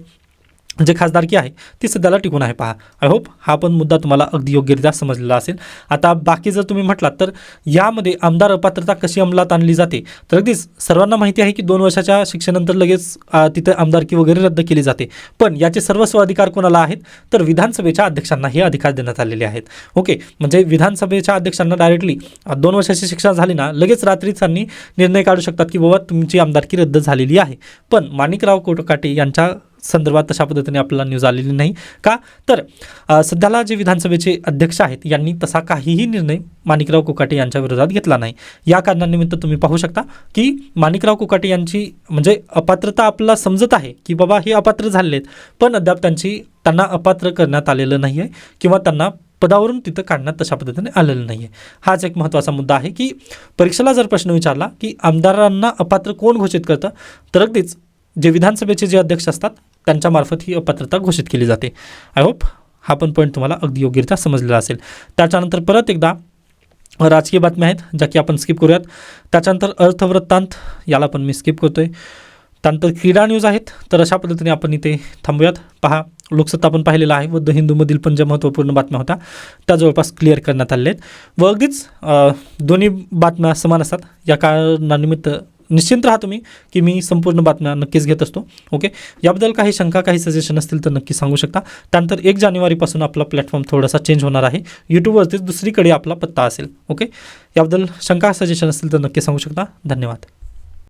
जे खासदारकी आहे ती सध्याला टिकून आहे पहा. आय होप हा पण मुद्दा तुम्हाला अगदी योग्यरित्या समजलेला असेल. आता बाकी जर तुम्ही म्हटलात तर यामध्ये आमदार अपात्रता कशी अंमलात आणली जाते तर अगदीच सर्वांना माहिती आहे की 2 वर्षाच्या शिक्षेनंतर लगेच तिथे आमदारकी वगैरे रद्द केली जाते. पण याचे सर्वस्व अधिकार कोणाला आहेत तर विधानसभेच्या अध्यक्षांना हे अधिकार देण्यात आलेले आहेत. ओके, म्हणजे विधानसभेच्या अध्यक्षांना डायरेक्टली 2 वर्षाची शिक्षा झाली ना लगेच रात्रीच त्यांनी निर्णय काढू शकतात की बाबा तुमची आमदारकी रद्द झालेली आहे. पण माणिकराव कोकाटे यांच्या संदर्भात तशा पद्धतीने आपल्याला न्यूज आलेली नाही का, तर सध्याला जे विधानसभेचे अध्यक्ष आहेत यांनी तसा काहीही निर्णय माणिकराव कोकाटे यांच्या विरोधात घेतला नाही. या कारणानिमित्त तुम्ही पाहू शकता की माणिकराव कोकाटे यांची म्हणजे अपात्रता आपल्याला समजत आहे की बाबा हे अपात्र झालेले आहेत, पण अद्याप त्यांना अपात्र करण्यात आलेलं नाही आहे किंवा त्यांना पदावरून तिथं काढण्यात तशा पद्धतीने आलेलं नाही आहे. हाच एक महत्त्वाचा मुद्दा आहे की परीक्षेला जर प्रश्न विचारला की आमदारांना अपात्र कोण घोषित करतं तर अगदीच जे विधानसभेचे जे अध्यक्ष असतात त्यांच्यामार्फत ही अपात्रता घोषित केली जाते. आय होप हा पण पॉईंट तुम्हाला अगदी योग्यरित्या समजलेला असेल. त्याच्यानंतर परत एकदा राजकीय बातम्या आहेत ज्या की आपण स्किप करूयात. त्याच्यानंतर अर्थवृत्तांत याला पण मी स्किप करतोय. त्यानंतर क्रीडा न्यूज आहेत, तर अशा पद्धतीने आपण इथे थांबूयात. पहा, लोकसत्ता पण पाहिलेला आहे व द हिंदूमधील पण ज्या महत्त्वपूर्ण बातम्या होत्या त्या जवळपास क्लिअर करण्यात आलेल्या आहेत व अगदीच दोन्ही बातम्या समान असतात. या कारणानिमित्त निश्चिंत राहा तुम्ही की मी संपूर्ण बातम्या नक्कीच घेत असतो. ओके, याबद्दल काही शंका काही सजेशन असतील तर नक्की सांगू शकता. त्यानंतर 1 जानेवारीपासून आपला प्लॅटफॉर्म थोडासा चेंज होणार आहे. यूट्यूबवरतीच दुसरीकडे आपला पत्ता असेल. ओके, याबद्दल शंका सजेशन असतील तर नक्की सांगू शकता. धन्यवाद.